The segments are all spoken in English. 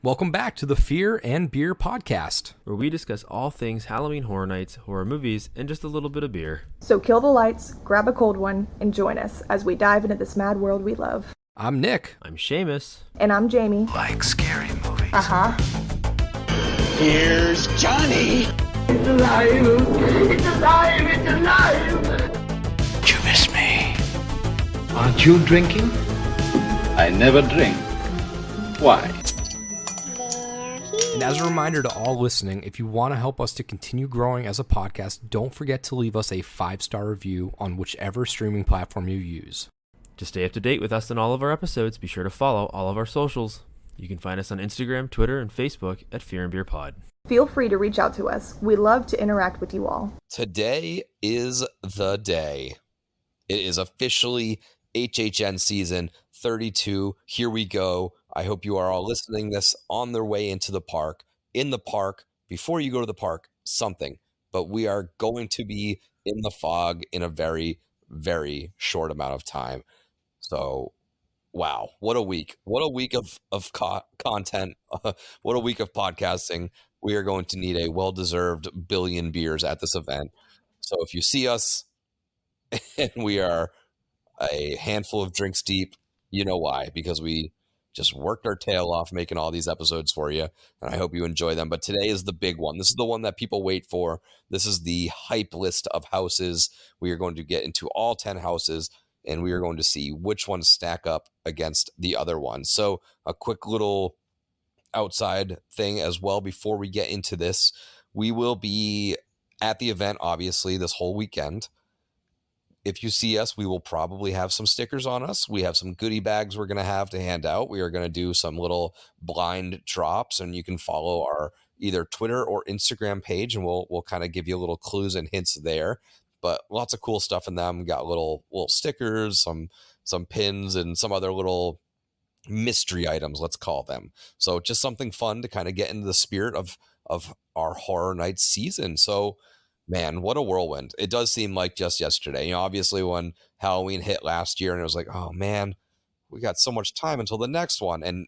Welcome back to the Fear and Beer podcast, where we discuss all things Halloween Horror Nights, horror movies, and just a little bit of beer. So kill the lights, grab a cold one, and join us as we dive into this mad world we love. I'm Nick. I'm Seamus. And I'm Jamie. Like scary movies. Uh-huh. Here's Johnny. It's alive! It's alive! It's alive! You miss me. Aren't you drinking? I never drink. Why? And as a reminder to all listening, if you want to help us to continue growing as a podcast, don't forget to leave us a 5-star review on whichever streaming platform you use. To stay up to date with us and all of our episodes, be sure to follow all of our socials. You can find us on Instagram, Twitter, and Facebook at Fear and Beer Pod. Feel free to reach out to us. We love to interact with you all. Today is the day. It is officially HHN Season 32. Here we go. I hope you are all listening this on their way into the park, in the park, before you go to the park, something. But we are going to be in the fog in a very, very short amount of time. So, wow, what a week. What a week of content. What a week of podcasting. We are going to need a well-deserved billion beers at this event. So if you see us and we are a handful of drinks deep, you know why, because we just worked our tail off making all these episodes for you, and I hope you enjoy them. But today is the big one. This is the one that people wait for. This is the hype list of houses. We are going to get into all 10 houses, and we are going to see which ones stack up against the other ones. So a quick little outside thing as well before we get into this. We will be at the event, obviously, this whole weekend. If you see us, we will probably have some stickers on us. We have some goodie bags we're going to have to hand out. We are going to do some little blind drops, and you can follow our either Twitter or Instagram page, and we'll kind of give you little clues and hints there. But lots of cool stuff in them. Got little stickers, some pins, and some other little mystery items, let's call them. So just something fun to kind of get into the spirit of our Horror Nights season. So man, what a whirlwind. It does seem like just yesterday. You know, obviously when Halloween hit last year and it was like, oh man, we got so much time until the next one. And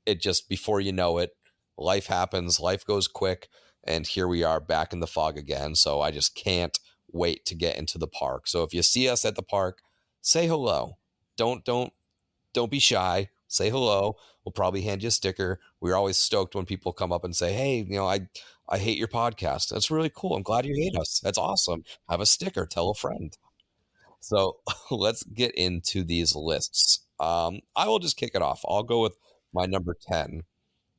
it just, before you know it, life happens, life goes quick, and here we are back in the fog again. So I just can't wait to get into the park. So if you see us at the park, say hello. Don't be shy. Say hello. We'll probably hand you a sticker. We're always stoked when people come up and say, hey, you know, I hate your podcast. That's really cool. I'm glad you hate us. That's awesome. Have a sticker. Tell a friend. So let's get into these lists. I will just kick it off. I'll go with my number 10.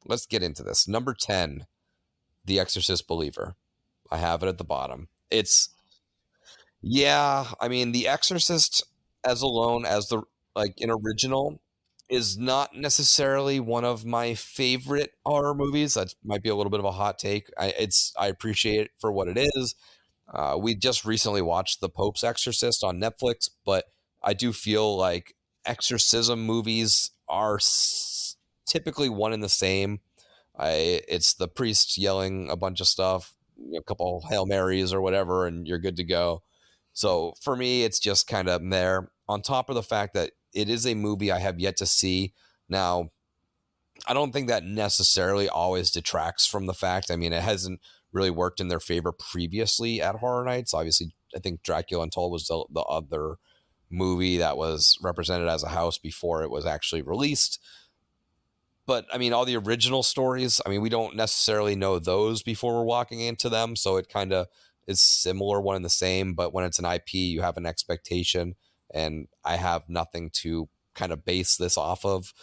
Let's get into this. Number 10, The Exorcist Believer. I have it at the bottom. The Exorcist as alone, as the an original, is not necessarily one of my favorite horror movies. That might be a little bit of a hot take. I appreciate it for what it is. We just recently watched The Pope's Exorcist on Netflix, but I do feel like exorcism movies are typically one and the same. It's the priest yelling a bunch of stuff, a couple Hail Marys or whatever, and you're good to go. So for me, it's just kind of there. On top of the fact that it is a movie I have yet to see. Now, I don't think that necessarily always detracts from the fact. I mean, it hasn't really worked in their favor previously at Horror Nights. Obviously, I think Dracula Untold was the other movie that was represented as a house before it was actually released. But, I mean, all the original stories, I mean, we don't necessarily know those before we're walking into them. So it kind of is similar, one and the same. But when it's an IP, you have an expectation. And I have nothing to kind of base this off of.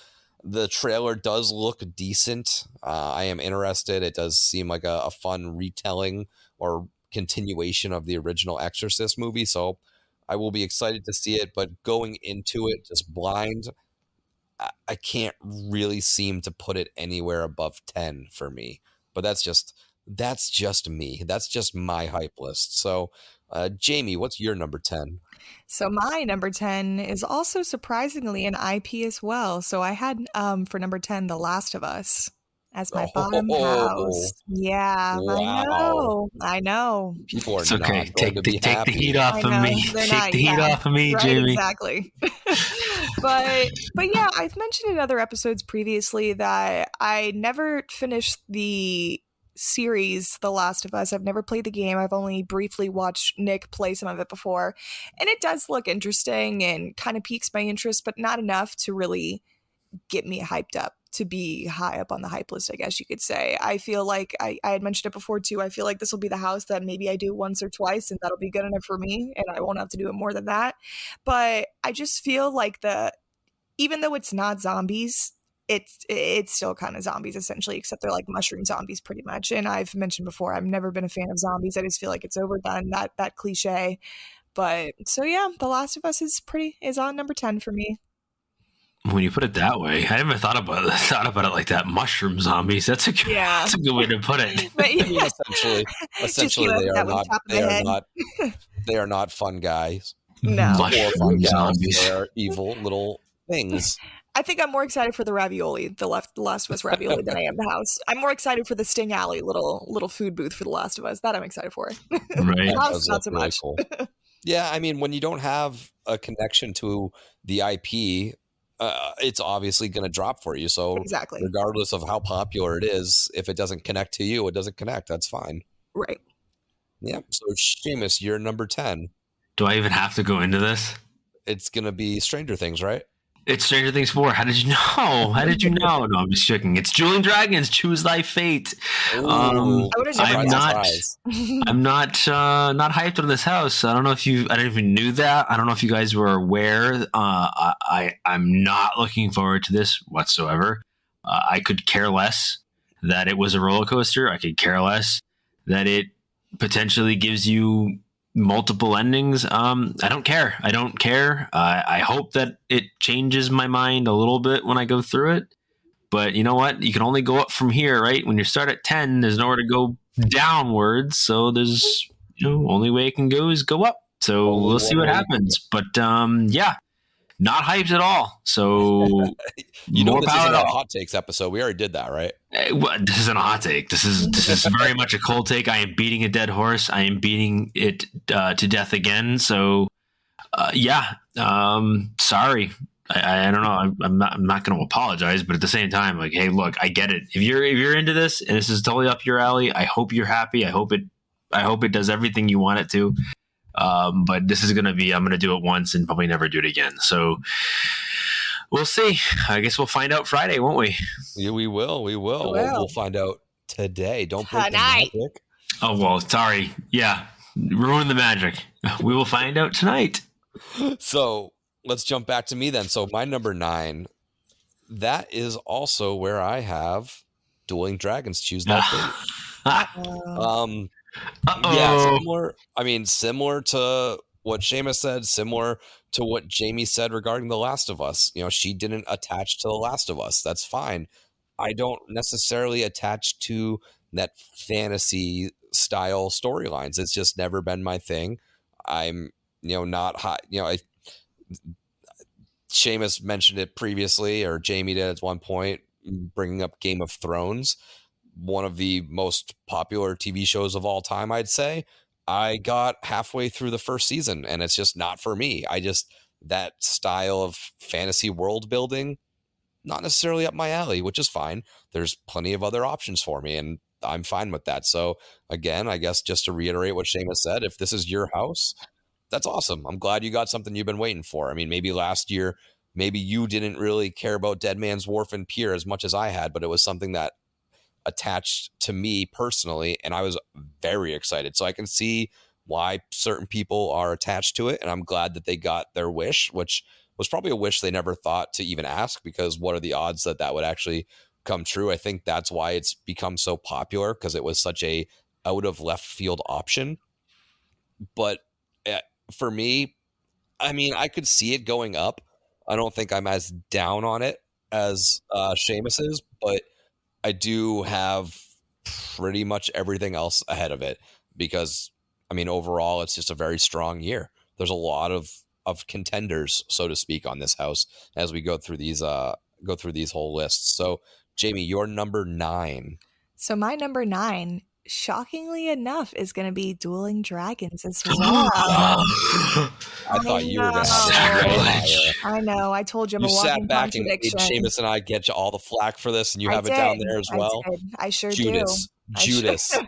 The trailer does look decent. I am interested. It does seem like a fun retelling or continuation of the original Exorcist movie. So I will be excited to see it. But going into it just blind, I can't really seem to put it anywhere above 10 for me. But that's just me. That's just my hype list. So Jamie, what's your number 10? So my number 10 is also surprisingly an IP as well. So I had for number 10, The Last of Us. as my bottom house. Yeah, Wow. I know. People are It's not okay. going to be Take happy. the heat off I of know, me. they're Take not, the heat yeah, off of me, right, Jamie. exactly. but yeah, I've mentioned in other episodes previously that I never finished the series The Last of Us. I've never played the game. I've only briefly watched Nick play some of it before, and it does look interesting and kind of piques my interest, but not enough to really get me hyped up to be high up on the hype list, I guess you could say. I feel like I had mentioned it before too. I feel like this will be the house that maybe I do once or twice and that'll be good enough for me and I won't have to do it more than that. But I just feel like even though it's not zombies, it's still kind of zombies essentially, except they're like mushroom zombies pretty much. And I've mentioned before, I've never been a fan of zombies. I just feel like it's overdone, that cliche. But so yeah, The Last of Us is on number 10 for me. When you put it that way, I never thought about it like that. Mushroom zombies. That's a good way to put it. But, yeah. I mean, essentially, they are not fun guys. No. Or fun gals. Zombies. They are evil little things. I think I'm more excited for the ravioli, the Last of Us ravioli, than I am the house. I'm more excited for the Sting Alley little food booth for The Last of Us. That I'm excited for. Right. The house, not so really much. Cool. Yeah, I mean, when you don't have a connection to the IP, it's obviously going to drop for you. So exactly, regardless of how popular it is, if it doesn't connect to you, it doesn't connect. That's fine. Right. Yeah. So Seamus, you're number 10. Do I even have to go into this? It's going to be Stranger Things, right? It's Stranger Things 4. How did you know? How did you know? No, I'm just joking. It's Dueling Dragons. Choose thy fate. Ooh, I'm not hyped on this house. I don't know if I don't even knew that. I don't know if you guys were aware. I'm not looking forward to this whatsoever. I could care less that it was a roller coaster. I could care less that it potentially gives you multiple endings. I don't care. I hope that it changes my mind a little bit when I go through it. But you know what? You can only go up from here, right? When you start at 10, there's nowhere to go downwards. So there's, only way it can go is go up. So we'll see what happens. But yeah, not hyped at all. So this isn't a hot takes episode. We already did that, right? This isn't a hot take. This is very much a cold take. I am beating a dead horse. I am beating it to death again. So yeah, sorry. I don't know. I'm not going to apologize, but at the same time, like, hey, look, I get it. If you're into this and this is totally up your alley, I hope you're happy. I hope it does everything you want it to. But this is going to be, I'm going to do it once and probably never do it again. So we'll see. I guess we'll find out Friday, won't we? Yeah, we will. We'll find out today. Don't break the magic. Oh, well, sorry. Yeah. Ruin the magic. We will find out tonight. So let's jump back to me then. So my number 9, that is also where I have Dueling Dragons. Choose that fate. Yeah, similar to what Seamus said, similar to what Jamie said regarding The Last of Us. She didn't attach to The Last of Us. That's fine. I don't necessarily attach to that fantasy style storylines. It's just never been my thing. I'm, not hot. Seamus mentioned it previously, or Jamie did at one point, bringing up Game of Thrones, one of the most popular TV shows of all time, I'd say. I got halfway through the first season and it's just not for me. That style of fantasy world building, not necessarily up my alley, which is fine. There's plenty of other options for me and I'm fine with that. So again, I guess just to reiterate what Seamus said, if this is your house, that's awesome. I'm glad you got something you've been waiting for. I mean, maybe last year, maybe you didn't really care about Dead Man's Wharf and Pier as much as I had, but it was something that attached to me personally, and I was very excited. So I can see why certain people are attached to it, and I'm glad that they got their wish, which was probably a wish they never thought to even ask, because what are the odds that would actually come true? I think that's why it's become so popular, because it was such a out of left field option. But for me, I mean, I could see it going up. I don't think I'm as down on it as Seamus is, but I do have pretty much everything else ahead of it, because I mean, overall, it's just a very strong year. There's a lot of contenders, so to speak, on this house as we go through these whole lists. So Jamie, your number 9. So my number 9, shockingly enough, is going to be Dueling Dragons as well. I thought you were going to have it way higher. I know. I told you I'm You a walking sat back and made contradiction. Seamus and I get you all the flack for this, and you I have it down did. there as well. I did. I sure Judas. do. Judas.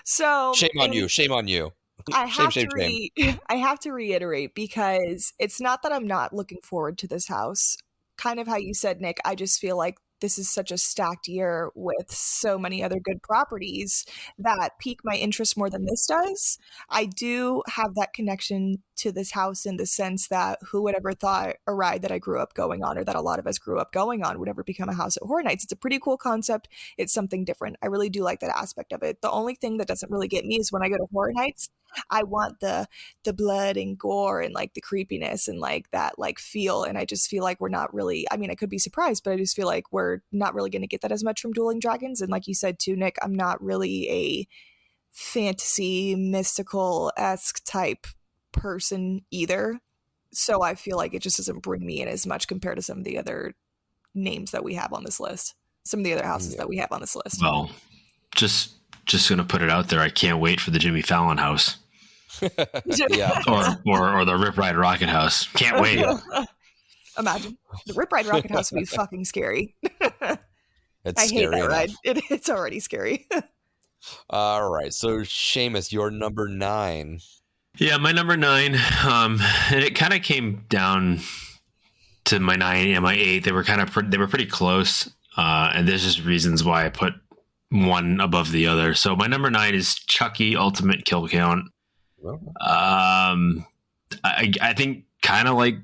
So Shame on you. Shame on you. I have Shame. I have to reiterate, because it's not that I'm not looking forward to this house. Kind of how you said, Nick, I just feel like this is such a stacked year with so many other good properties that pique my interest more than this does. I do have that connection to this house in the sense that who would ever thought a ride that I grew up going on, or that a lot of us grew up going on, would ever become a house at Horror Nights. It's a pretty cool concept. It's something different. I really do like that aspect of it. The only thing that doesn't really get me is when I go to Horror Nights, I want the blood and gore and like the creepiness and like that like feel. And I just feel like we're not really, I mean, I could be surprised, but I just feel like we're not really going to get that as much from Dueling Dragons. And like you said too, Nick, I'm not really a fantasy mystical-esque type person either. So I feel like it just doesn't bring me in as much compared to some of the other names that we have on this list. Some of the other houses that we have on this list. Well, just going to put it out there. I can't wait for the Jimmy Fallon house. Yeah. or the Rip Ride Rocket House. Can't wait. Imagine. The Rip Ride Rocket House would be fucking scary. It's I hate scary that enough. ride. It's already scary. All right. So, Seamus, your number 9. Yeah, my number 9. And it kind of came down to my 9 and my 8. They were they were pretty close. And there's just reasons why I put one above the other. So my number 9 is Chucky Ultimate Kill Count. I think kind of like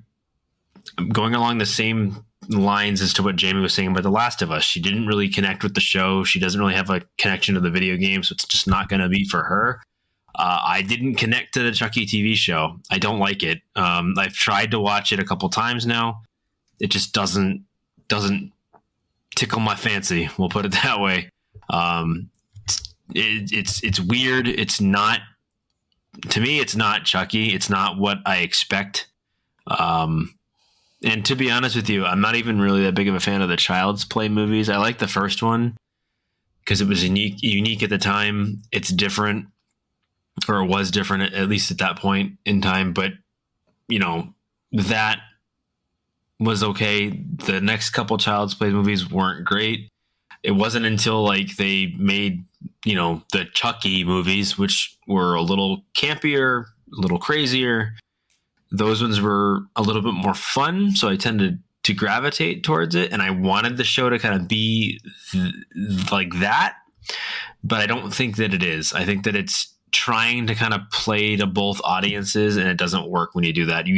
going along the same lines as to what Jamie was saying about The Last of Us. She didn't really connect with the show. She doesn't really have a connection to the video game, so it's just not going to be for her. I didn't connect to the Chucky TV show. I don't like it. I've tried to watch it a couple times now. It just doesn't tickle my fancy. We'll put it that way. It's weird. It's not, to me, it's not Chucky. It's not what I expect. And to be honest with you, I'm not even really that big of a fan of the Child's Play movies. I like the first one because it was unique at the time. It's different, or it was different, at least at that point in time. But, you know, that was okay. The next couple Child's Play movies weren't great. It wasn't until like they made, you know, the Chucky movies, which were a little campier, a little crazier. Those ones were a little bit more fun, so I tended to gravitate towards it, and I wanted the show to kind of be like that, but I don't think that it is. I think that it's trying to kind of play to both audiences, and it doesn't work when you do that. You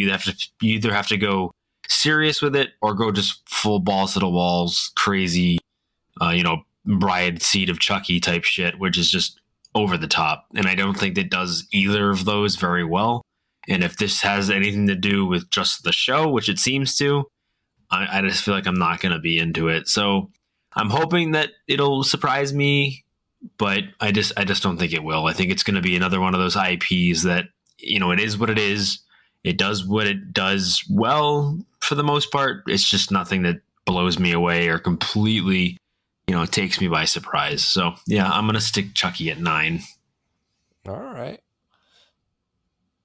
either have to go serious with it or go just full balls to the walls, crazy, bride seed of Chucky type shit, which is just over the top. And I don't think it does either of those very well. And if this has anything to do with just the show, which it seems to, I just feel like I'm not going to be into it. So I'm hoping that it'll surprise me, but I just don't think it will. I think it's going to be another one of those IPs that, you know, it is what it is. It does what it does well for the most part. It's just nothing that blows me away or completely, you know, takes me by surprise. So yeah, I'm going to stick Chucky at 9. All right.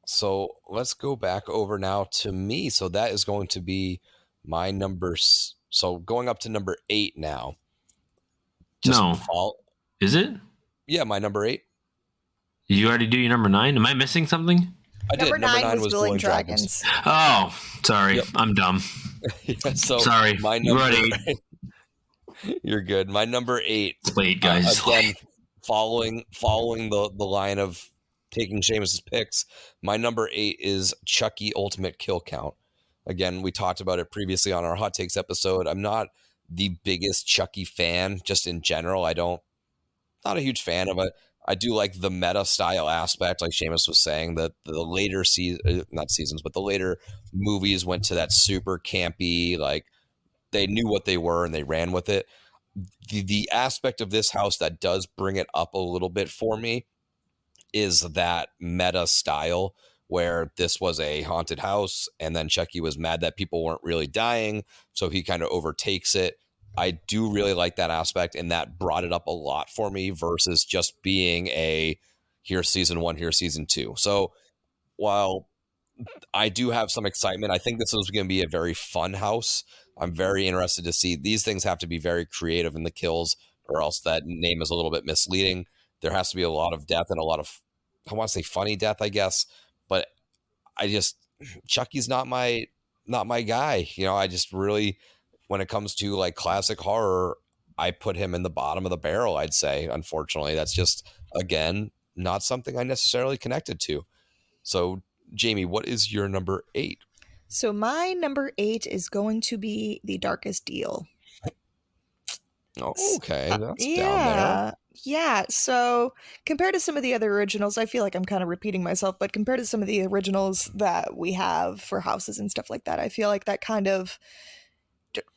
So let's go back over now to me. So that is going to be my numbers. So going up to number 8 now. Is it? Yeah, my number 8. Did you already do your number 9? Am I missing something? I did. Number 9 was Dueling Dragons. Oh, sorry. Yep. I'm dumb. Yeah, so sorry. My number 8. You're good. My number 8. It's late, guys. Again, following the line of taking Seamus's picks, my number 8 is Chucky Ultimate Kill Count. Again, we talked about it previously on our Hot Takes episode. I'm not the biggest Chucky fan, just in general. Not a huge fan of it. I do like the meta style aspect, like Seamus was saying, that the later the later movies went to that super campy, like they knew what they were and they ran with it. The aspect of this house that does bring it up a little bit for me is that meta style where this was a haunted house and then Chucky was mad that people weren't really dying, so he kind of overtakes it I do really like that aspect, and that brought it up a lot for me versus just being a here's season 1, here's season 2. So while I do have some excitement, I think this is going to be a very fun house. I'm very interested to see. These things have to be very creative in the kills, or else that name is a little bit misleading. There has to be a lot of death and a lot of, I want to say funny death, I guess, but Chucky's not my guy. I just really, when it comes to like classic horror, I put him in the bottom of the barrel, I'd say. Unfortunately, that's just, again, not something I necessarily connected to. So Jamie, what is your number 8? So my number 8 is going to be The Darkest Deal. Oh, okay, that's down there. Yeah, so compared to some of the other originals, I feel like I'm kind of repeating myself, but compared to some of the originals that we have for houses and stuff like that, I feel like that kind of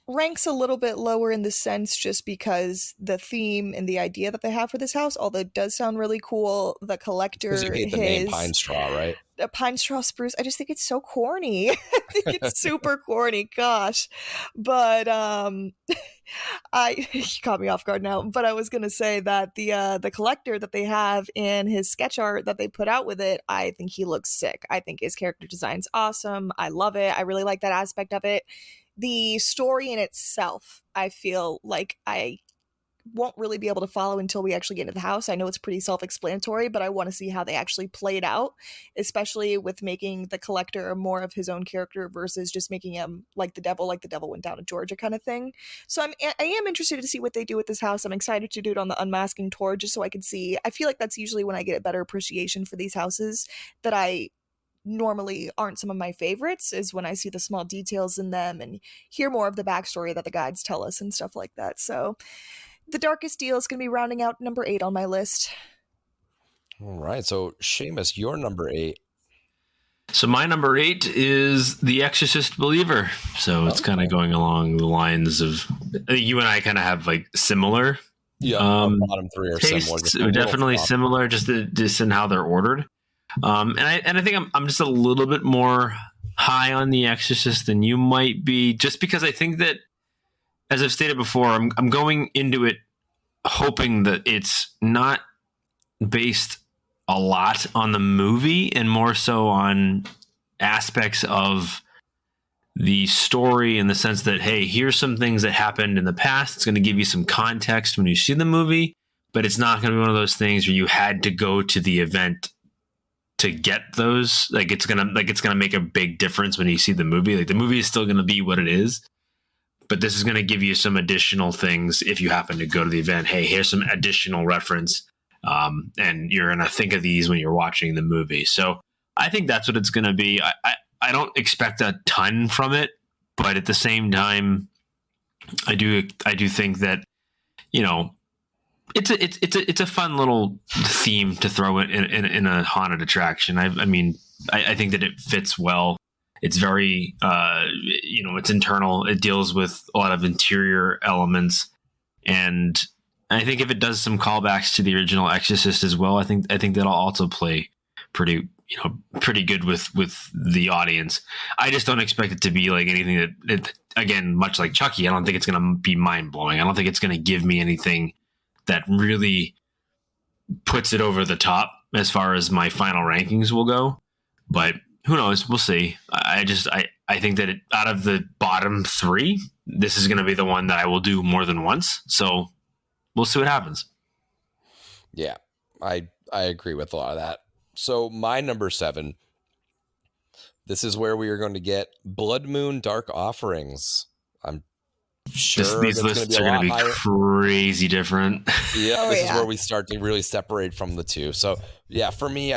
ranks a little bit lower in the sense just because the theme and the idea that they have for this house, although it does sound really cool, the collector, because you hate the name Pine Straw, right? A Pine Straw Spruce, I just think it's so corny. I think it's super corny, gosh. But you caught me off guard now, but I was gonna say that the collector that they have in his sketch art that they put out with it, I think he looks sick. I think his character design's awesome. I love it. I really like that aspect of it. The story in itself, I feel like I won't really be able to follow until we actually get into the house. I know it's pretty self-explanatory, but I want to see how they actually play it out, especially with making the collector more of his own character versus just making him like the devil went down to Georgia kind of thing. So I am interested to see what they do with this house. I'm excited to do it on the unmasking tour just so I can see. I feel like that's usually when I get a better appreciation for these houses that I normally aren't some of my favorites, is when I see the small details in them and hear more of the backstory that the guides tell us and stuff like that. So The Darkest Deal is going to be rounding out number 8 on my list. All right. So, Seamus, your number 8. So my number 8 is The Exorcist Believer. So it's kind of going along the lines of, you and I kind of have like similar. Yeah, bottom 3 are tastes, similar. Definitely similar, just in how they're ordered. And I think I'm just a little bit more high on The Exorcist than you might be, just because I think that, as I've stated before, I'm going into it hoping that it's not based a lot on the movie and more so on aspects of the story, in the sense that, hey, here's some things that happened in the past. It's going to give you some context when you see the movie, but it's not going to be one of those things where you had to go to the event to get those. Like it's gonna make a big difference when you see the movie. Like the movie is still going to be what it is, but this is going to give you some additional things if you happen to go to the event. Hey, here's some additional reference. And you're going to think of these when you're watching the movie. So I think that's what it's going to be. I don't expect a ton from it, but at the same time, I do think that, it's a fun little theme to throw in a haunted attraction. I think that it fits well. It's very, it's internal. It deals with a lot of interior elements, and I think if it does some callbacks to the original Exorcist as well, I think that'll also play pretty good with the audience. I just don't expect it to be like anything that again, much like Chucky, I don't think it's going to be mind blowing. I don't think it's going to give me anything that really puts it over the top as far as my final rankings will go. But who knows? We'll see. I think that out of the bottom 3, this is going to be the one that I will do more than once. So we'll see what happens. Yeah, I agree with a lot of that. So my number 7, this is where we are going to get Blood Moon Dark Offerings. I'm sure these lists are going to be crazy different. Yeah, this is where we start to really separate from the two. So yeah, for me,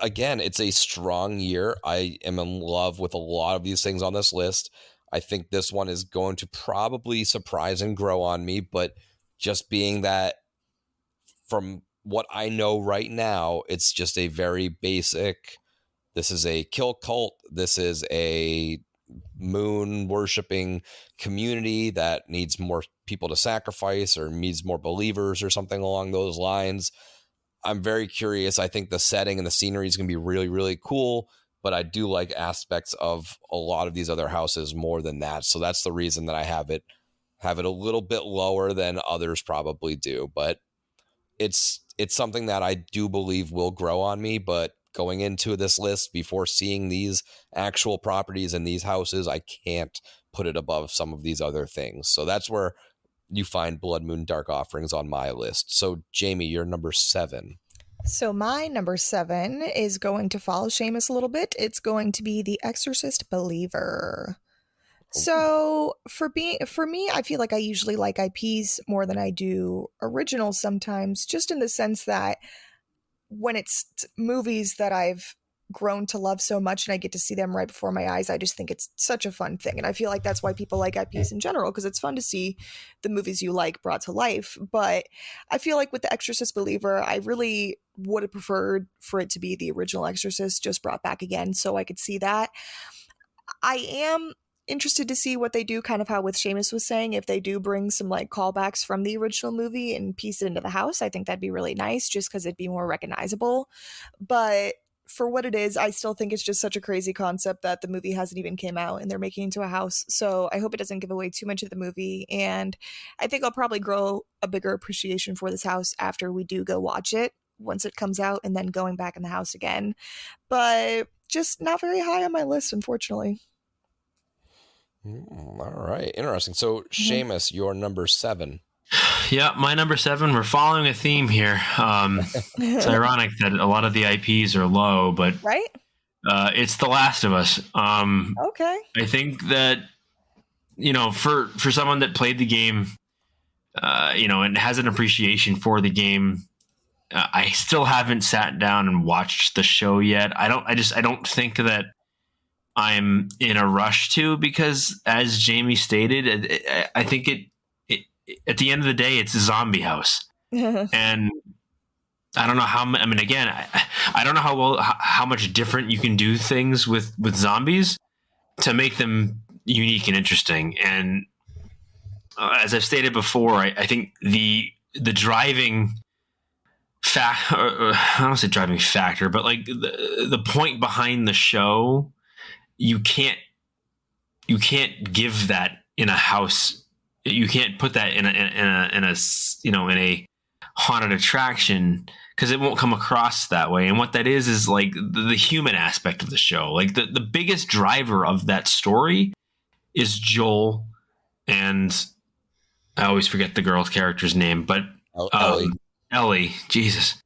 again, it's a strong year. I am in love with a lot of these things on this list. I think this one is going to probably surprise and grow on me, but just being that from what I know right now, it's just a very basic, this is a kill cult. This is a moon worshiping community that needs more people to sacrifice or needs more believers or something along those lines. I'm very curious. I think the setting and the scenery is going to be really, really cool. but I do like aspects of a lot of these other houses more than that. So that's the reason that I have it a little bit lower than others probably do. But it's something that I do believe will grow on me. But going into this list, before seeing these actual properties and these houses, I can't put it above some of these other things. So that's where you find Blood Moon Dark Offerings on my list. So Jamie, you're number 7. So my number 7 is going to follow Seamus a little bit. It's going to be The Exorcist Believer. So for me, I feel like I usually like IPs more than I do originals sometimes, just in the sense that when it's movies that I've grown to love so much and I get to see them right before my eyes, I just think it's such a fun thing. And I feel like that's why people like IPs in general, because it's fun to see the movies you like brought to life. But I feel like with The Exorcist Believer, I really would have preferred for it to be the original Exorcist just brought back again, so I could see that. I am interested to see what they do, kind of how with Seamus was saying, if they do bring some like callbacks from the original movie and piece it into the house. I think that'd be really nice, just because it'd be more recognizable. But for what it is, I still think it's just such a crazy concept that the movie hasn't even came out and they're making it into a house. So I hope it doesn't give away too much of the movie. And I think I'll probably grow a bigger appreciation for this house after we do go watch it once it comes out, and then going back in the house again. But just not very high on my list, unfortunately. All right. Interesting. So Seamus, you're number 7. Yeah, my number 7. We're following a theme here. It's ironic that a lot of the IPs are low, but right? It's The Last of Us. Okay. I think that, for someone that played the game, and has an appreciation for the game, I still haven't sat down and watched the show yet. I don't think that I'm in a rush to, because as Jamie stated, I think it at the end of the day, it's a zombie house. And I don't know how, again, I don't know how much different you can do things with zombies to make them unique and interesting. And as I've stated before, I think the driving I don't say driving factor, but like the point behind the show, you can't give that in a house. You can't put that in a haunted attraction, because it won't come across that way. And what that is like the human aspect of the show. Like the biggest driver of that story is Joel, and I always forget the girl's character's name, but Ellie, Jesus.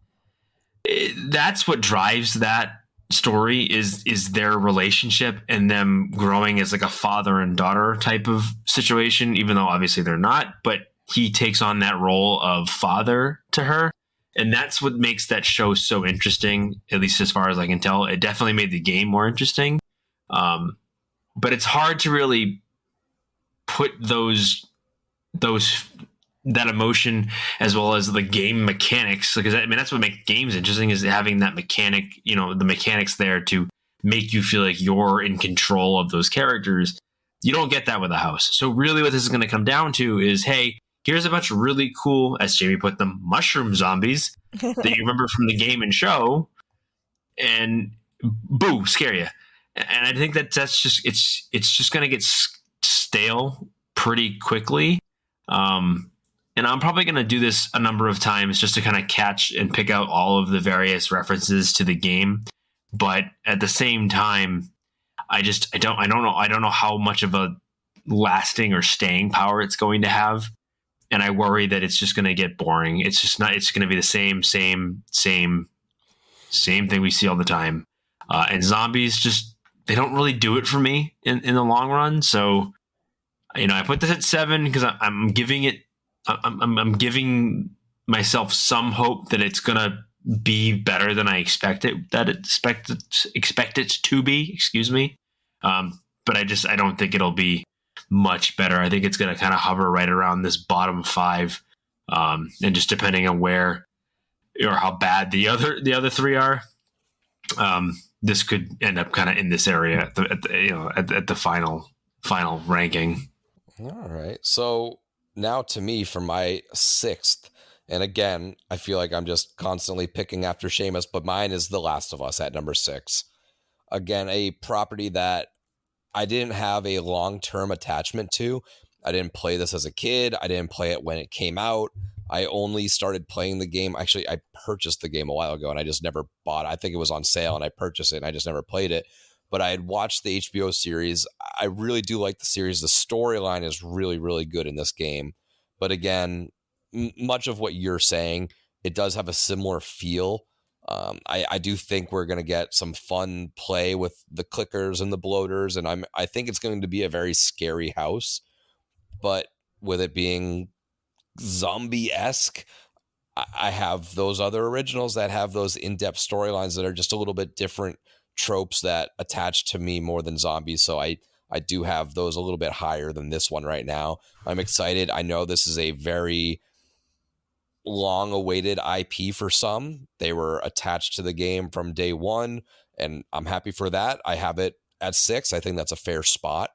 That's what drives that story is their relationship and them growing as like a father and daughter type of situation, even though obviously they're not, but he takes on that role of father to her. And that's what makes that show so interesting, at least as far as I can tell. It definitely made the game more interesting. But it's hard to really put that emotion as well as the game mechanics, because that's what makes games interesting, is having that mechanic, the mechanics there to make you feel like you're in control of those characters. You don't get that with a house. So really what this is going to come down to is, hey, here's a bunch of really cool, as Jamie put them, mushroom zombies that you remember from the game and show, and boo, scare you. And I think that's just, it's just going to get stale pretty quickly. And I'm probably going to do this a number of times just to kind of catch and pick out all of the various references to the game. But at the same time, I don't know how much of a lasting or staying power it's going to have. And I worry that it's just going to get boring. It's just not, it's going to be the same thing we see all the time. And zombies just, they don't really do it for me in the long run. So, I put this at 7 because I'm giving myself some hope that it's going to be better than I expect it to be, excuse me. But I don't think it'll be much better. I think it's going to kind of hover right around this bottom 5. And just depending on where or how bad the other 3 are, this could end up kind of in this area at the final ranking. All right. So now to me for my 6th, and again, I feel like I'm just constantly picking after Seamus, but mine is The Last of Us at number 6. again, a property that I didn't have a long-term attachment to. I didn't play this as a kid. I didn't play it when it came out. I only started playing the game. Actually, I purchased the game a while ago and I just never bought it. I think it was on sale and I purchased it and I just never played it. But I had watched the HBO series. I really do like the series. The storyline is really, really good in this game. But again, much of what you're saying, it does have a similar feel. I do think we're going to get some fun play with the clickers and the bloaters. And I think it's going to be a very scary house. But with it being zombie-esque, I have those other originals that have those in-depth storylines that are just a little bit different tropes that attach to me more than zombies. So I do have those a little bit higher than this one right now. I'm excited. I know this is a very long-awaited IP for some. They were attached to the game from day one, and I'm happy for that. I have it at 6. I think that's a fair spot.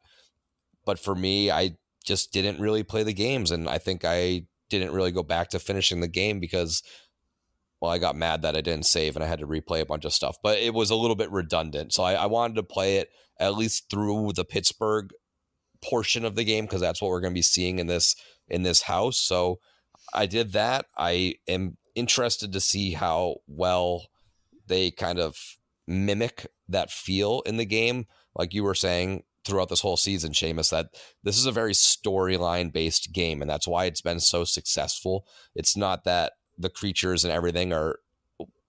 But for me, I just didn't really play the games, and I think I didn't really go back to finishing the game because, well, I got mad that I didn't save and I had to replay a bunch of stuff, but it was a little bit redundant. So I wanted to play it at least through the Pittsburgh portion of the game because that's what we're going to be seeing in this house. So I did that. I am interested to see how well they kind of mimic that feel in the game. Like you were saying throughout this whole season, Seamus, that this is a very storyline based game, and that's why it's been so successful. It's not that the creatures and everything are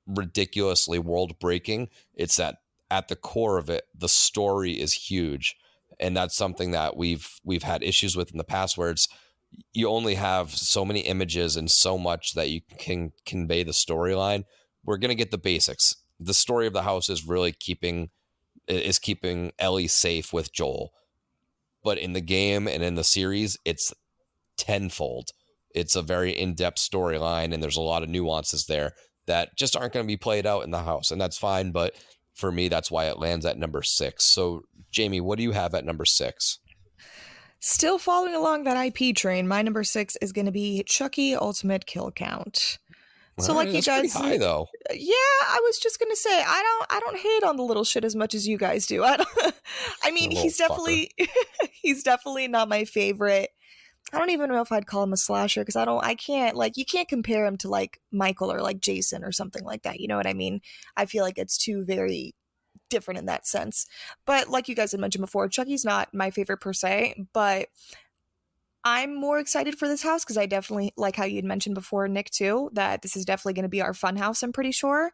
ridiculously world breaking. It's that at the core of it, the story is huge. And that's something that we've had issues with in the past, where it's, you only have so many images and so much that you can convey the storyline. We're going to get the basics. The story of the house is really keeping Ellie safe with Joel. But in the game and in the series, it's tenfold. It's a very in-depth storyline, and there's a lot of nuances there that just aren't going to be played out in the house. And that's fine, but for me, that's why it lands at number 6. So, Jamie, what do you have at number 6? Still following along that IP train, my number 6 is going to be Chucky Ultimate Kill Count. So, like you guys, pretty high though. Yeah, I was just gonna say I don't hate on the little shit as much as you guys do. I mean, he's definitely not my favorite. I don't even know if I'd call him a slasher because I can't, like, you can't compare him to like Michael or like Jason or something like that. You know what I mean? I feel like it's two very different in that sense. But like you guys had mentioned before, Chucky's not my favorite per se, but I'm more excited for this house because I definitely, like how you'd mentioned before, Nick, too, that this is definitely going to be our fun house, I'm pretty sure.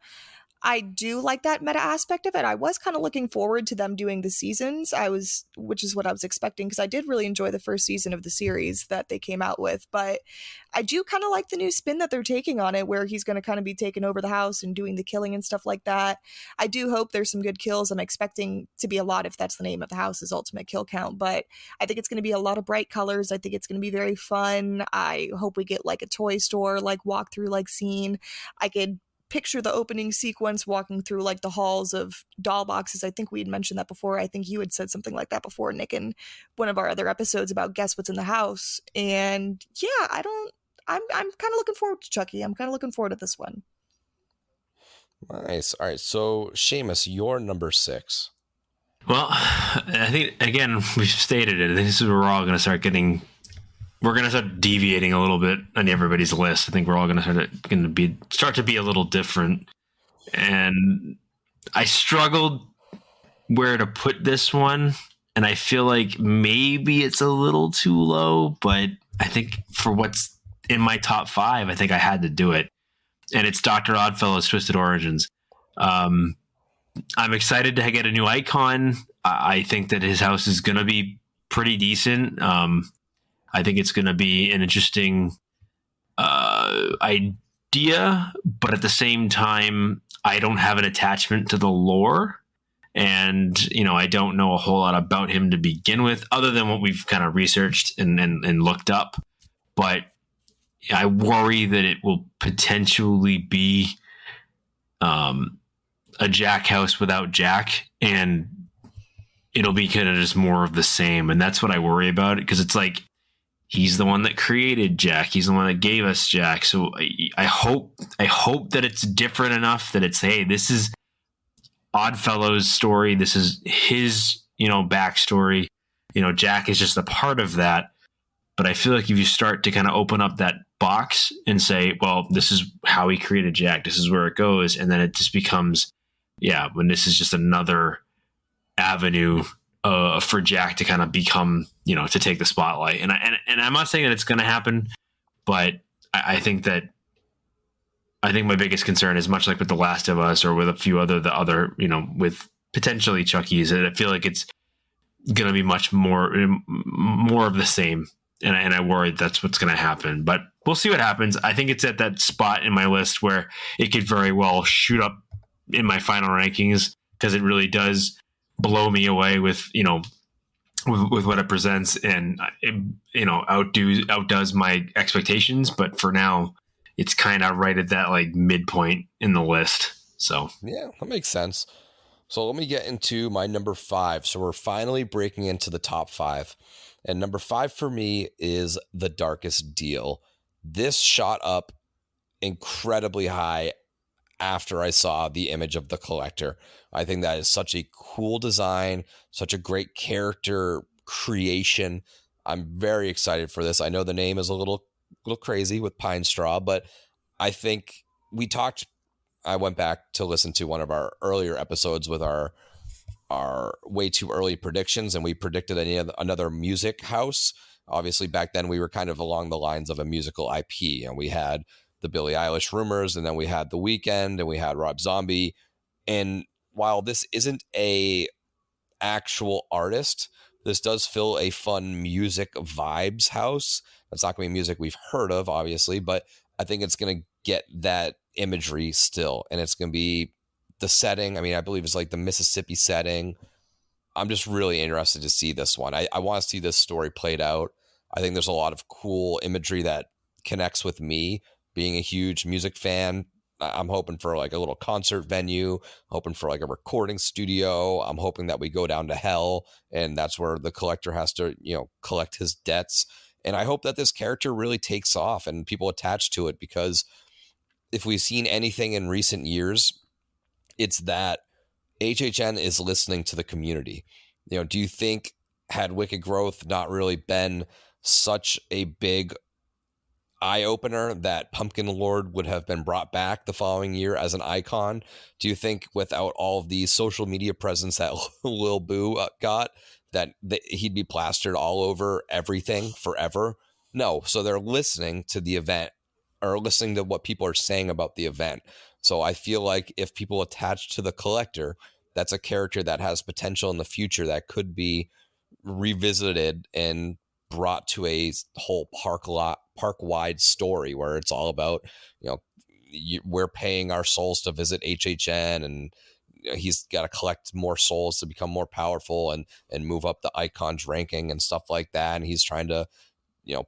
I do like that meta aspect of it. I was kind of looking forward to them doing the seasons, which is what I was expecting, because I did really enjoy the first season of the series that they came out with. But I do kind of like the new spin that they're taking on it, where he's going to kind of be taking over the house and doing the killing and stuff like that. I do hope there's some good kills. I'm expecting to be a lot, if that's the name of the house, is Ultimate Kill Count. But I think it's going to be a lot of bright colors. I think it's going to be very fun. I hope we get like a toy store, like walkthrough like scene. I could picture the opening sequence walking through like the halls of doll boxes. I think we had mentioned that before. I think you had said something like that before, Nick, in one of our other episodes about Guess What's in the House. And yeah, I'm kind of looking forward to Chucky. I'm kind of looking forward to this one. Nice. All right. So Seamus, your number 6. Well, I think, again, we've stated it. I think this is where we're all going to start deviating a little bit on everybody's list. I think we're all going to start to be a little different. And I struggled where to put this one, and I feel like maybe it's a little too low, but I think for what's in my top 5, I think I had to do it. And it's Dr. Oddfellow's Twisted Origins. I'm excited to get a new icon. I think that his house is going to be pretty decent. I think it's going to be an interesting idea, but at the same time, I don't have an attachment to the lore. And, I don't know a whole lot about him to begin with, other than what we've kind of researched and looked up. But I worry that it will potentially be a Jack house without Jack, and it'll be kind of just more of the same. And that's what I worry about, because it's like, he's the one that created Jack. He's the one that gave us Jack. So I hope that it's different enough that it's, hey, this is Oddfellow's story. This is his, backstory. Jack is just a part of that. But I feel like if you start to kind of open up that box and say, well, this is how he created Jack, this is where it goes, and then it just becomes, when this is just another avenue for Jack to kind of become, to take the spotlight. And I'm not saying that it's going to happen, but I think my biggest concern is much like with The Last of Us or with a few other, with potentially Chucky's, I feel like it's going to be much more of the same. And I worry that's what's going to happen, but we'll see what happens. I think it's at that spot in my list where it could very well shoot up in my final rankings because it really does blow me away with what it presents and outdoes my expectations. But for now, it's kind of right at that like midpoint in the list. So yeah, that makes sense. So let me get into my number 5. So we're finally breaking into the top 5. And number 5 for me is The Darkest Deal. This shot up incredibly high after I saw the image of the collector. I think that is such a cool design, such a great character creation. I'm very excited for this. I know the name is a little crazy with Pine Straw, but I think I went back to listen to one of our earlier episodes with our way too early predictions, and we predicted another music house. Obviously back then we were kind of along the lines of a musical IP, and we had the Billie Eilish rumors, and then we had The Weeknd, and we had Rob Zombie. And while this isn't a actual artist, this does fill a fun music vibes house. That's not going to be music we've heard of, obviously, but I think it's going to get that imagery still, and it's going to be the setting. I mean, I believe it's like the Mississippi setting. I'm just really interested to see this one. I want to see this story played out. I think there's a lot of cool imagery that connects with me being a huge music fan. I'm hoping for like a little concert venue, hoping for like a recording studio. I'm hoping that we go down to hell, and that's where the collector has to, collect his debts. And I hope that this character really takes off and people attach to it, because if we've seen anything in recent years, it's that HHN is listening to the community. Do you think had Wicked Growth not really been such a big eye opener that Pumpkin Lord would have been brought back the following year as an icon? Do you think without all of the social media presence that Lil Boo got, that he'd be plastered all over everything forever? No. So they're listening to the event, or listening to what people are saying about the event. So I feel like if people attach to the collector, that's a character that has potential in the future that could be revisited and brought to a whole park-wide story where it's all about, we're paying our souls to visit HHN, and he's got to collect more souls to become more powerful and move up the icons ranking and stuff like that. And he's trying to,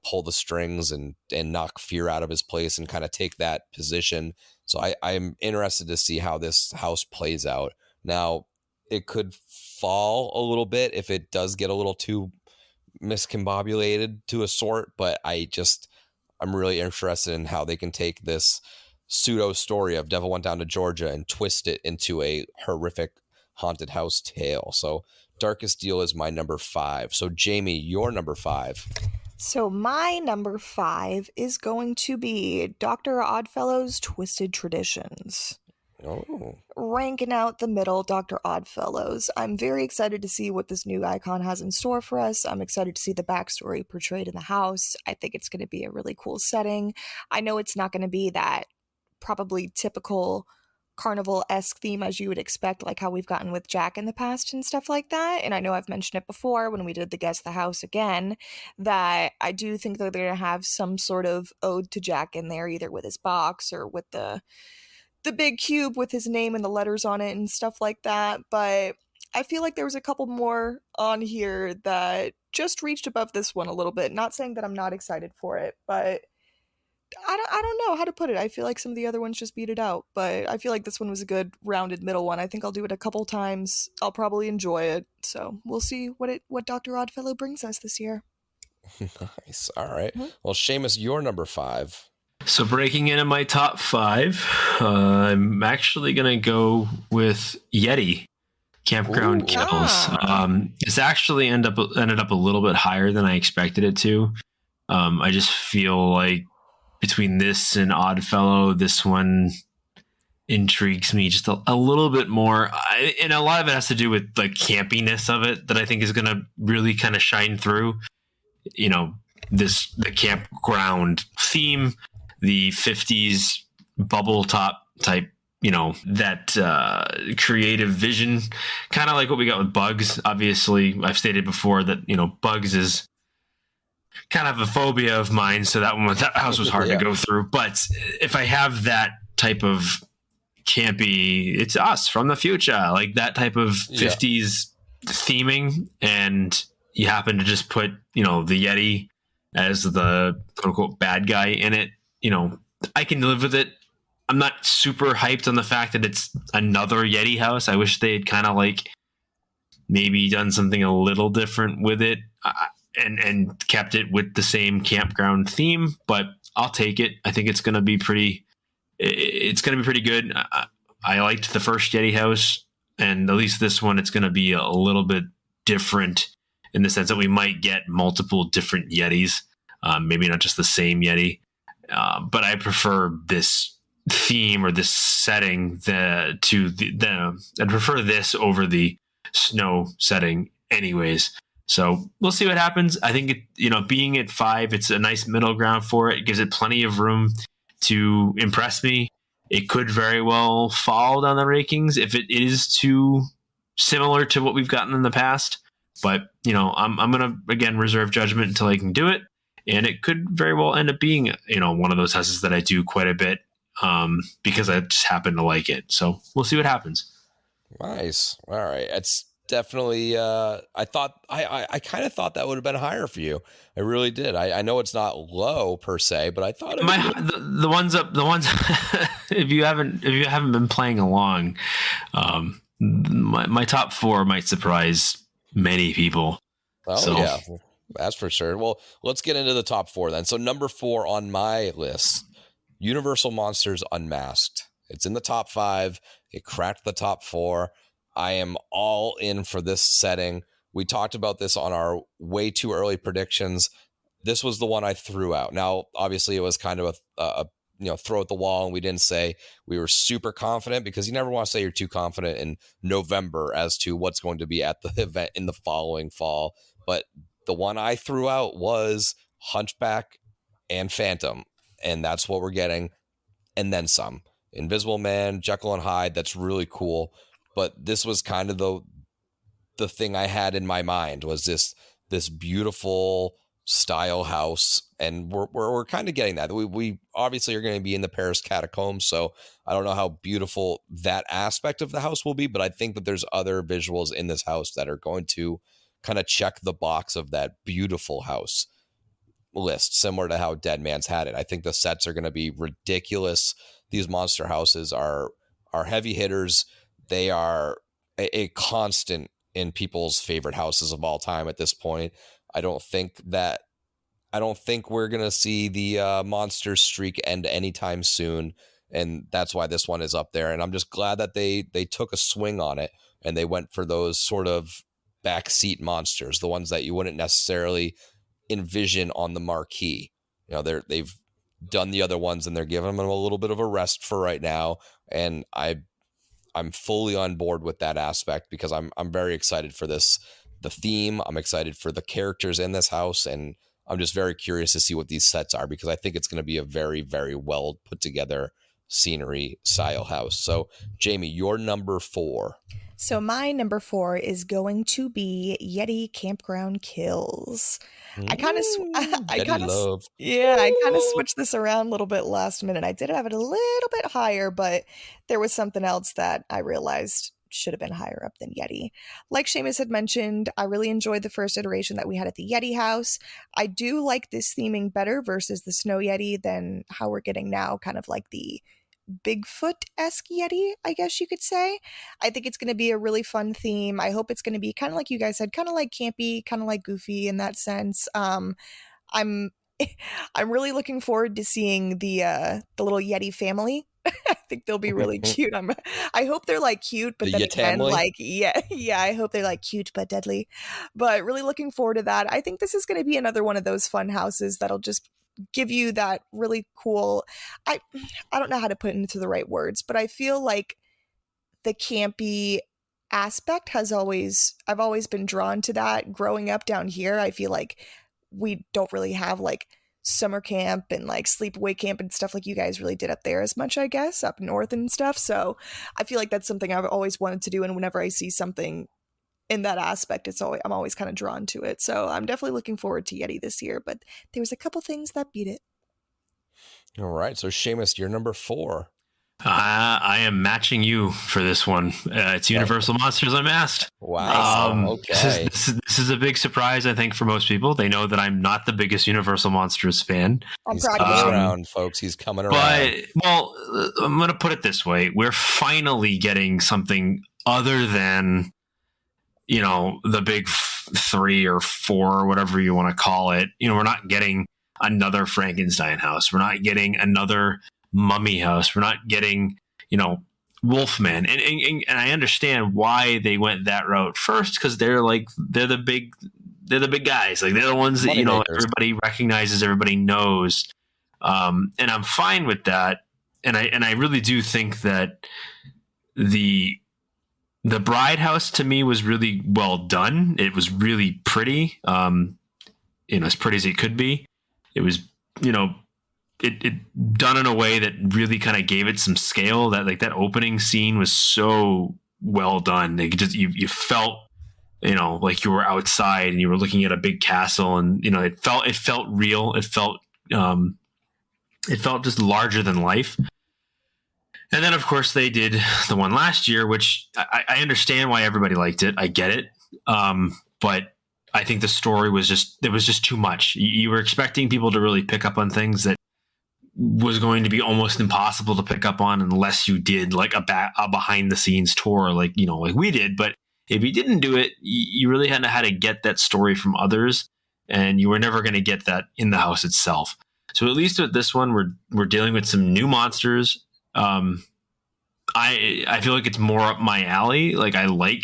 pull the strings and knock fear out of his place and kind of take that position. So I'm interested to see how this house plays out. Now, it could fall a little bit if it does get a little too miscombobulated to a sort, but I'm really interested in how they can take this pseudo story of Devil Went Down to Georgia and twist it into a horrific haunted house tale. So Darkest Deal is my number 5. So Jamie, your number 5. So my number 5 is going to be Dr. Oddfellow's Twisted Traditions. Oh. Ranking out the middle, Dr. Oddfellows. I'm very excited to see what this new icon has in store for us. I'm excited to see the backstory portrayed in the house. I think it's going to be a really cool setting. I know it's not going to be that probably typical carnival-esque theme as you would expect, like how we've gotten with Jack in the past and stuff like that. And I know I've mentioned it before when we did the Guess the House again, that I do think that they're going to have some sort of ode to Jack in there, either with his box or with the big cube with his name and the letters on it and stuff like that. But I feel like there was a couple more on here that just reached above this one a little bit. Not saying that I'm not excited for it, but I don't know how to put it. I feel like some of the other ones just beat it out, but I feel like this one was a good rounded middle one. I think I'll do it a couple times. I'll probably enjoy it. So we'll see what Dr. Oddfellow brings us this year. Nice. All right. Well, Seamus, your number 5. So breaking into my top 5, I'm actually going to go with Yeti Campground Kills. It's actually ended up a little bit higher than I expected it to. I just feel like between this and Oddfellow, this one intrigues me just a little bit more. And a lot of it has to do with the campiness of it that I think is going to really kind of shine through. You know, the campground theme, the 50s bubble top type, you know, that creative vision, kind of like what we got with Bugs. Obviously, I've stated before that, you know, Bugs is kind of a phobia of mine, so that house was hard to go through. But if I have that type of campy, it's us from the future, like that type of 50s theming, and you happen to just put, you know, the Yeti as the quote unquote bad guy in it, you know, I can live with it. I'm not super hyped on the fact that it's another Yeti house. I wish they had kind of like maybe done something a little different with it, and kept it with the same campground theme, but I'll take it. I think it's going to be pretty good. I liked the first Yeti house, and at least this one, it's going to be a little bit different in the sense that we might get multiple different Yetis, maybe not just the same Yeti. But I prefer this theme or this setting I'd prefer this over the snow setting anyways. So we'll see what happens. I think, being at 5, it's a nice middle ground for it. It gives it plenty of room to impress me. It could very well fall down the rankings if it is too similar to what we've gotten in the past. But, I'm going to, again, reserve judgment until I can do it. And it could very well end up being, one of those houses that I do quite a bit because I just happen to like it. So we'll see what happens. Nice. All right. It's definitely, I kind of thought that would have been higher for you. I really did. I know it's not low per se, but I thought the ones if you haven't been playing along, my top 4 might surprise many people. Oh, yeah, that's for sure. Well, let's get into the top 4 then. So number 4 on my list, Universal Monsters Unmasked. It's in the top 5. It cracked the top 4. I am all in for this setting. We talked about this on our way too early predictions. This was the one I threw out. Now, obviously, it was kind of a throw at the wall, and we didn't say we were super confident, because you never want to say you're too confident in November as to what's going to be at the event in the following fall. But the one I threw out was Hunchback and Phantom, and that's what we're getting, and then some. Invisible Man, Jekyll and Hyde, that's really cool. But this was kind of the thing I had in my mind, was this beautiful style house, and we're kind of getting that. We obviously are going to be in the Paris catacombs, so I don't know how beautiful that aspect of the house will be, but I think that there's other visuals in this house that are going to kind of check the box of that beautiful house list, similar to how Dead Man's had it. I think the sets are going to be ridiculous. These monster houses are heavy hitters. They are a constant in people's favorite houses of all time at this point. I don't think we're going to see the monster streak end anytime soon. And that's why this one is up there. And I'm just glad that they took a swing on it, and they went for those sort of backseat monsters, the ones that you wouldn't necessarily envision on the marquee. They've done the other ones, and they're giving them a little bit of a rest for right now. And I'm fully on board with that aspect, because I'm very excited for the theme. I'm excited for the characters in this house, and I'm just very curious to see what these sets are, because I think it's going to be a very, very well put together scenery style house. So Jamie, your number 4. So my number 4 is going to be Yeti Campground Kills. I kind of switched this around a little bit last minute. I did have it a little bit higher, but there was something else that I realized should have been higher up than Yeti. Like Seamus had mentioned, I really enjoyed the first iteration that we had at the Yeti house. I do like this theming better versus the Snow Yeti than how we're getting now, kind of like the Bigfoot-esque Yeti, I guess you could say. I think it's going to be a really fun theme. I hope it's going to be kind of like you guys said, kind of like campy, kind of like goofy in that sense. I'm I'm really looking forward to seeing the little Yeti family. I think they'll be really cute. I hope they're like cute, but The then again, Yitamly? like yeah, I hope they're like cute but deadly. But really looking forward to that. I think this is going to be another one of those fun houses that'll just give you that really cool. I don't know how to put it into the right words, but I feel like the campy aspect I've always been drawn to that. Growing up down here, I feel like we don't really have like summer camp and like sleepaway camp and stuff like you guys really did up there as much, I guess, up north and stuff. So I feel like that's something I've always wanted to do, and whenever I see something in that aspect, I'm always kind of drawn to it. So I'm definitely looking forward to Yeti this year, but there was a couple things that beat it. All right, so Seamus, you're number 4. I am matching you for this one. It's Universal Monsters Unmasked. Wow. Okay. This is a big surprise, I think, for most people. They know that I'm not the biggest Universal Monsters fan. He's coming around, folks. He's coming around. Well, I'm going to put it this way. We're finally getting something other than, the big 3 or 4 or whatever you want to call it. We're not getting another Frankenstein house. We're not getting another Mummy house. We're not getting, Wolfman. And I understand why they went that route first, because they're the big guys. Like, they're the ones that, everybody recognizes, everybody knows. And I'm fine with that. And I really do think that the Bride house to me was really well done. It was really pretty, as pretty as it could be. It was, it done in a way that really kind of gave it some scale. That opening scene was so well done. Like, you felt, like you were outside and you were looking at a big castle, and it felt real. It felt just larger than life. And then, of course, they did the one last year, which I understand why everybody liked it. I get it. But I think the story was just too much. You were expecting people to really pick up on things that was going to be almost impossible to pick up on unless you did like a behind the scenes tour, like we did. But if you didn't do it, you really hadn't had to get that story from others, and you were never going to get that in the house itself. So at least with this one, we're dealing with some new monsters. I feel like it's more up my alley. Like, I like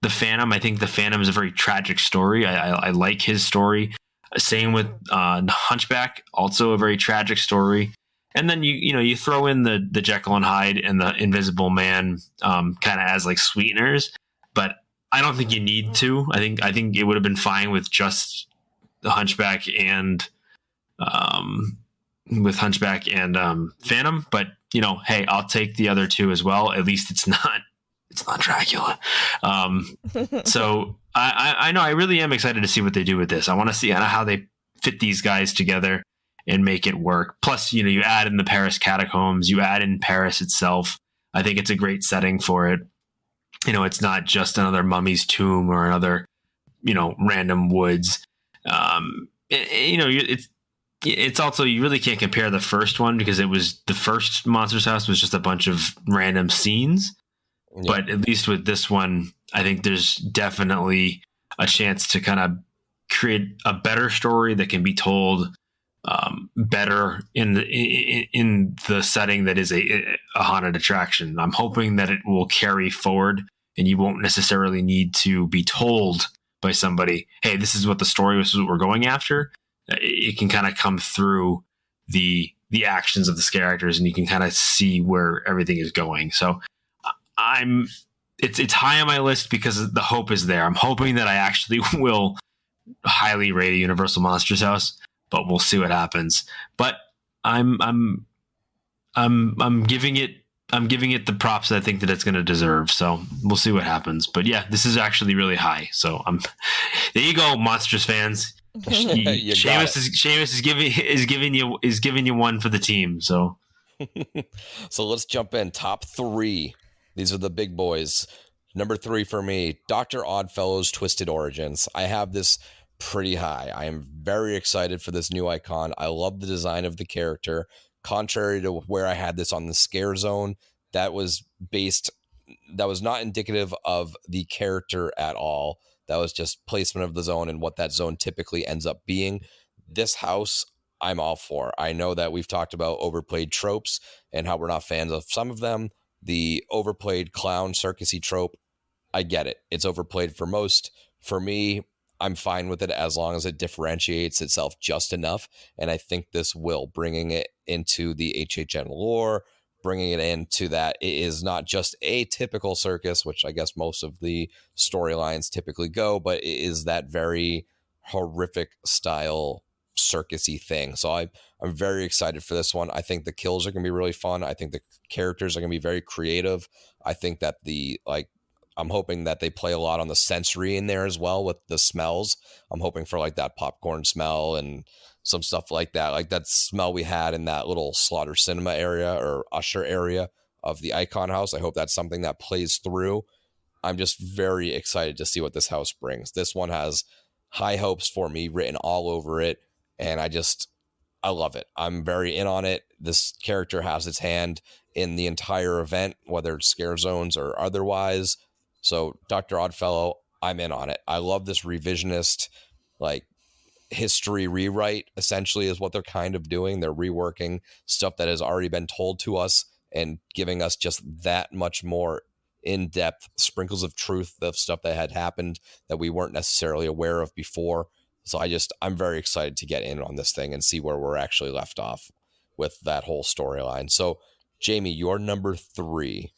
the Phantom. I think the Phantom is a very tragic story. I like his story. Same with Hunchback, also a very tragic story. And then you throw in the Jekyll and Hyde and the Invisible Man kind of as like sweeteners, but I don't think you need to. I think it would have been fine with just the Hunchback and Phantom. But hey, I'll take the other two as well. At least it's not Dracula. So I know I really am excited to see what they do with this. I want to see how they fit these guys together and make it work. Plus, you add in the Paris catacombs, you add in Paris itself. I think it's a great setting for it. It's not just another mummy's tomb or another, random woods. It's also, you really can't compare the first one because it was the first Monsters House was just a bunch of random scenes. Yeah. But at least with this one, I think there's definitely a chance to kind of create a better story that can be told better in the setting that is a haunted attraction. I'm hoping that it will carry forward, and you won't necessarily need to be told by somebody, hey, this is what the story was, this is what we're going after. It can kind of come through the actions of the characters, and you can kind of see where everything is going. So it's high on my list because the hope is there. I'm hoping that I actually will highly rate a Universal Monsters House, but we'll see what happens. But I'm giving it the props that I think that it's going to deserve. So we'll see what happens. But yeah, this is actually really high. So there you go, Monsters fans. Seamus is giving you one for the team. So so let's jump in. Top 3. These are the big boys. Number 3 for me, Dr. Oddfellow's Twisted Origins. I have this pretty high. I am very excited for this new icon. I love the design of the character. Contrary to where I had this on the Scare Zone, that was not indicative of the character at all. That was just placement of the zone and what that zone typically ends up being. this house, I'm all for. I know that we've talked about overplayed tropes and how we're not fans of some of them. The overplayed clown circusy trope, I get it. It's overplayed for most. For me, I'm fine with it as long as it differentiates itself just enough. And I think this will, bringing it into the HHN lore, bringing it into that it is not just a typical circus, which I guess most of the storylines typically go, but it is that very horrific style circusy thing. So I'm very excited for this one. I think the kills are going to be really fun. I think the characters are going to be very creative. I think that I'm hoping that they play a lot on the sensory in there as well with the smells. I'm hoping for like that popcorn smell and some stuff like that. Like that smell we had in that little Slaughter Cinema area or Usher area of the Icon House. I hope that's something that plays through. I'm just very excited to see what this house brings. This one has high hopes for me written all over it. And I love it. I'm very in on it. This character has its hand in the entire event, whether it's scare zones or otherwise. So Dr. Oddfellow, I'm in on it. I love this revisionist, like history rewrite, essentially is what they're kind of doing. They're reworking stuff that has already been told to us and giving us just that much more in-depth sprinkles of truth of stuff that had happened that we weren't necessarily aware of before. So I'm very excited to get in on this thing and see where we're actually left off with that whole storyline. So Jamie, your number 3.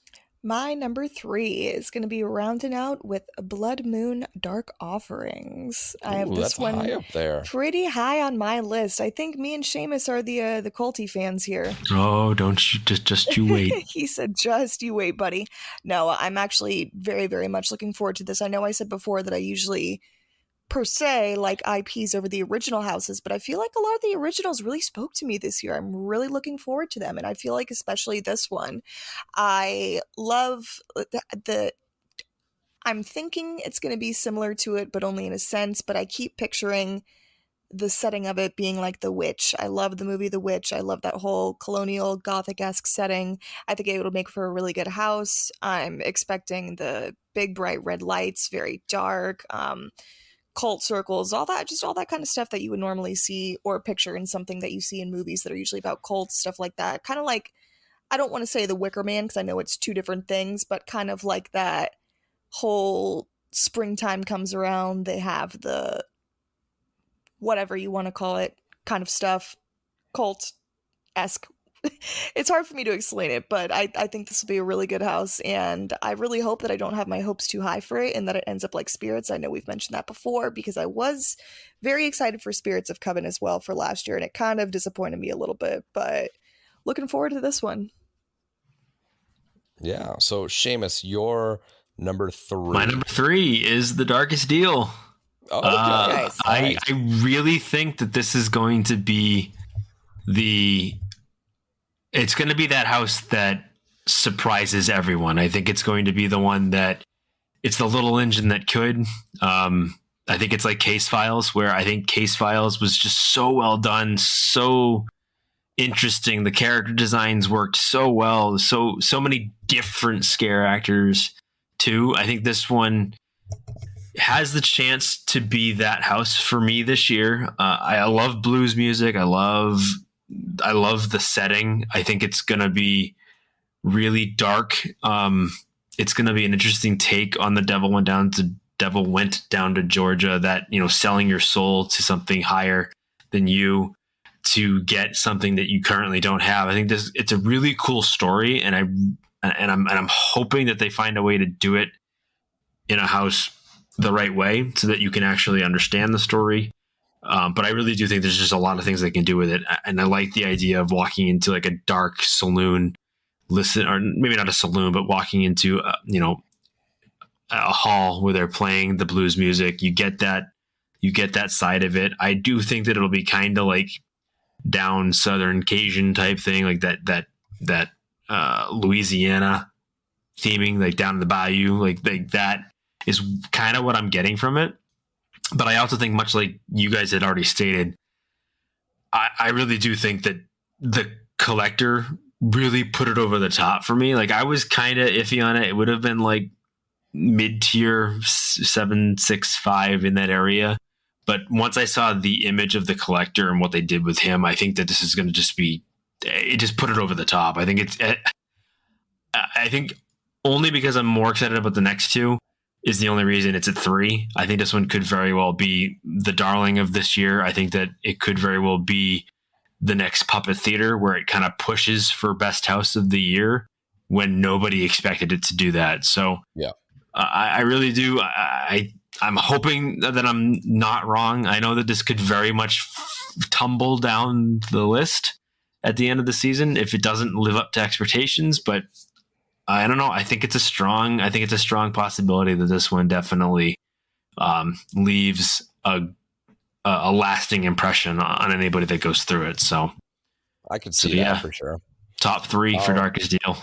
My number 3 is going to be rounding out with Blood Moon Dark Offerings. I have this that's one high up there. pretty high on my list. I think me and Seamus are the culty fans here. Oh, don't you just you wait. He said, just you wait, buddy. No, I'm actually very, very much looking forward to this. I know I said before that I usually, per se, like IPs over the original houses, but I feel like a lot of the originals really spoke to me this year. I'm really looking forward to them, and I feel like especially this one. I love I'm thinking it's going to be similar to it, but only in a sense, but I keep picturing the setting of it being like The Witch. I love the movie The Witch. I love that whole colonial Gothic-esque setting. I think it would make for a really good house. I'm expecting the big bright red lights, very dark, cult circles, all that kind of stuff that you would normally see or picture in something that you see in movies that are usually about cults, stuff like that. Kind of like, I don't want to say The Wicker Man because I know it's two different things, but kind of like that whole springtime comes around, they have the whatever you want to call it kind of stuff, cult-esque. It's hard for me to explain it, but I think this will be a really good house, and I really hope that I don't have my hopes too high for it and that it ends up like Spirits. I know we've mentioned that before because I was very excited for Spirits of Coven as well for last year, and it kind of disappointed me a little bit, but looking forward to this one. Yeah. So Seamus, your number 3. My number 3 is The Darkest Deal. Oh, okay. Nice. I really think that this is going to be it's going to be that house that surprises everyone. I think it's going to be the one that it's the little engine that could. I think it's like Case Files, where I think Case Files was just so well done, so interesting. The character designs worked so well. So many different scare actors too. I think this one has the chance to be that house for me this year. I love blues music. I love the setting. I think it's going to be really dark. It's going to be an interesting take on The Devil Went Down to Georgia, that, selling your soul to something higher than you to get something that you currently don't have. I think it's a really cool story, and I'm hoping that they find a way to do it in a house the right way so that you can actually understand the story. But I really do think there's just a lot of things they can do with it. And I like the idea of walking into like a dark saloon, or maybe not a saloon, but walking into, a hall where they're playing the blues music. You get that side of it. I do think that it'll be kind of like down Southern Cajun type thing, like that Louisiana theming, like down in the bayou, like that is kind of what I'm getting from it. But I also think, much like you guys had already stated, I really do think that the Collector really put it over the top for me. Like, I was kind of iffy on it. It would have been like mid-tier 7, 6, 5 in that area. But once I saw the image of the collector and what they did with him, I think that this is going to just be, it just put it over the top. I think only because I'm more excited about the next two is the only reason it's at 3. I think this one could very well be the darling of this year. I think that it could very well be the next Puppet Theater, where it kind of pushes for best house of the year when nobody expected it to do that. So Yeah. I really do. I'm hoping that I'm not wrong. I know that this could very much tumble down the list at the end of the season if it doesn't live up to expectations, but I don't know. I think it's a strong possibility that this one definitely leaves a lasting impression on anybody that goes through it. So I could see that for sure. Top 3 for Darkest Deal.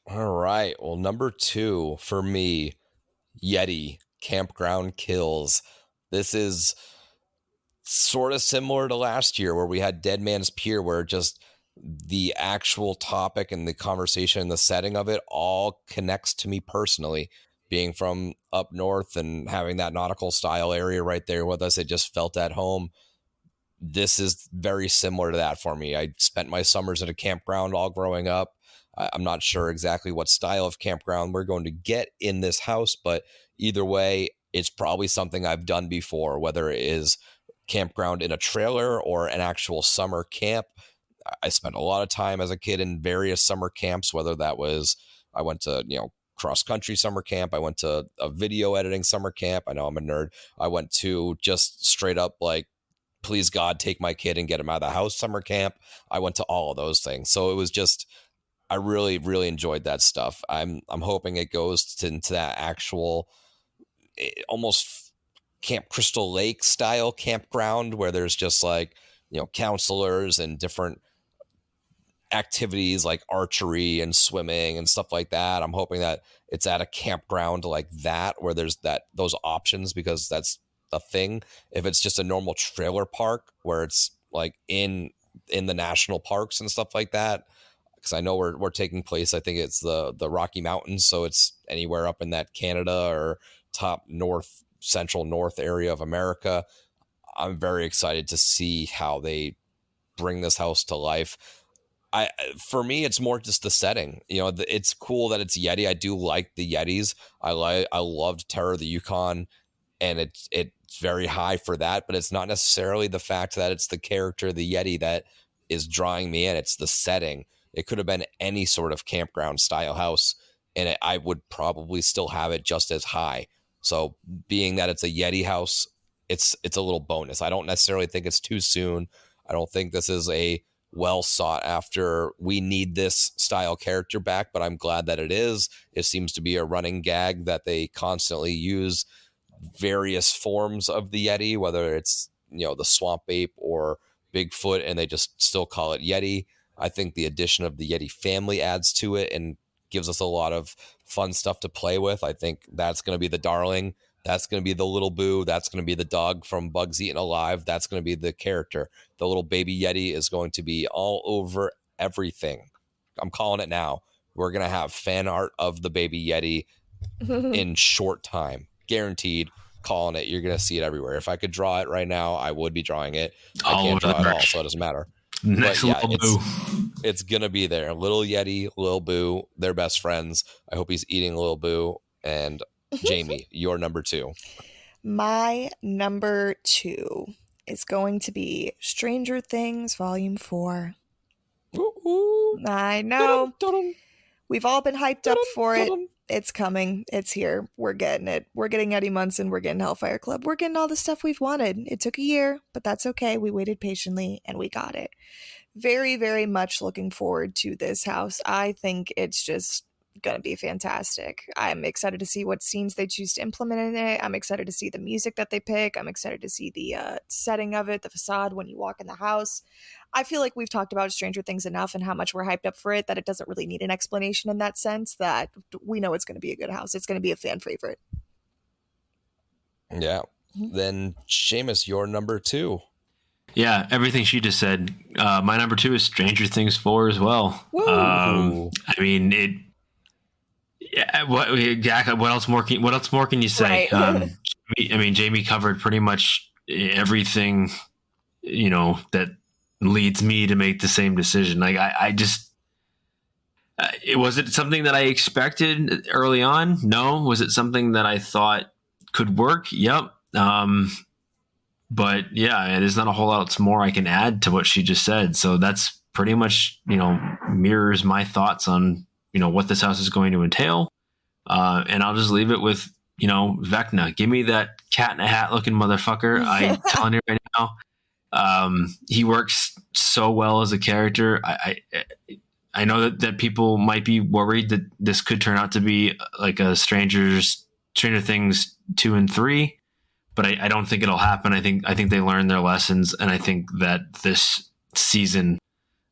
All right. Well, number 2 for me, Yeti Campground Kills. This is sort of similar to last year where we had Dead Man's Pier, where just the actual topic and the conversation and the setting of it all connects to me personally. Being from up north and having that nautical style area right there with us, it just felt at home. This is very similar to that for me. I spent my summers at a campground all growing up. I'm not sure exactly what style of campground we're going to get in this house, but either way, it's probably something I've done before, whether it is campground in a trailer or an actual summer camp. I spent a lot of time as a kid in various summer camps, whether that was, I went to, cross country summer camp. I went to a video editing summer camp. I know I'm a nerd. I went to just straight up like, please God, take my kid and get him out of the house summer camp. I went to all of those things. So it was just, I really, really enjoyed that stuff. I'm hoping it goes into that actual almost Camp Crystal Lake style campground where there's just like, counselors and different activities like archery and swimming and stuff like that. I'm hoping that it's at a campground like that where there's those options, because that's a thing. If it's just a normal trailer park where it's like in the national parks and stuff like that, because I know we're taking place, I think it's the Rocky Mountains, so it's anywhere up in that Canada or top north, central north area of America. I'm very excited to see how they bring this house to life. For me, it's more just the setting. It's cool that it's Yeti. I do like the Yetis. I loved Terror of the Yukon, and it's very high for that. But it's not necessarily the fact that it's the character, the Yeti, that is drawing me in. It's the setting. It could have been any sort of campground style house, and I would probably still have it just as high. So, being that it's a Yeti house, it's a little bonus. I don't necessarily think it's too soon. I don't think this is a well sought after, we need this style character back, but I'm glad that it is. It seems to be a running gag that they constantly use various forms of the Yeti, whether it's, the swamp ape or Bigfoot, and they just still call it Yeti. I think the addition of the Yeti family adds to it and gives us a lot of fun stuff to play with. I think that's going to be the darling. That's going to be the little boo. That's going to be the dog from Bugs Eaten Alive. That's going to be the character. The little baby Yeti is going to be all over everything. I'm calling it now. We're going to have fan art of the baby Yeti in short time. Guaranteed. Calling it. You're going to see it everywhere. If I could draw it right now, I would be drawing it. I can't draw it all, so it doesn't matter. Next little boo. It's going to be there. Little Yeti, Lil Boo, they're best friends. I hope he's eating Lil Boo. And Jamie, your number 2. My number 2 is going to be Stranger Things Volume 4. Ooh. I know. We've all been hyped up for it. It's coming. It's here. We're getting it. We're getting Eddie Munson. We're getting Hellfire Club. We're getting all the stuff we've wanted. It took a year, but that's okay. We waited patiently and we got it. Very, very much looking forward to this house. I think it's just going to be fantastic. I'm excited to see what scenes they choose to implement in it. I'm excited to see the music that they pick. I'm excited to see the setting of it, the facade when you walk in the house. I feel like we've talked about Stranger Things enough and how much we're hyped up for it that it doesn't really need an explanation in that sense, that we know it's going to be a good house. It's going to be a fan favorite. Yeah. Then Seamus, your number 2. Yeah, everything she just said. My number 2 is Stranger Things 4 as well. I mean, it. Yeah, what else more can you say? Right. I mean, Jamie covered pretty much everything, that leads me to make the same decision. Like I just, was it something that I expected early on? No. Was it something that I thought could work? Yep. But yeah, there's not a whole lot more I can add to what she just said. So that's pretty much, mirrors my thoughts on, what this house is going to entail. And I'll just leave it with, Vecna. Give me that cat in a hat looking motherfucker. I'm telling you right now. He works so well as a character. I know that people might be worried that this could turn out to be like a Stranger Things 2 and 3. But I don't think it'll happen. I think they learned their lessons, and I think that this season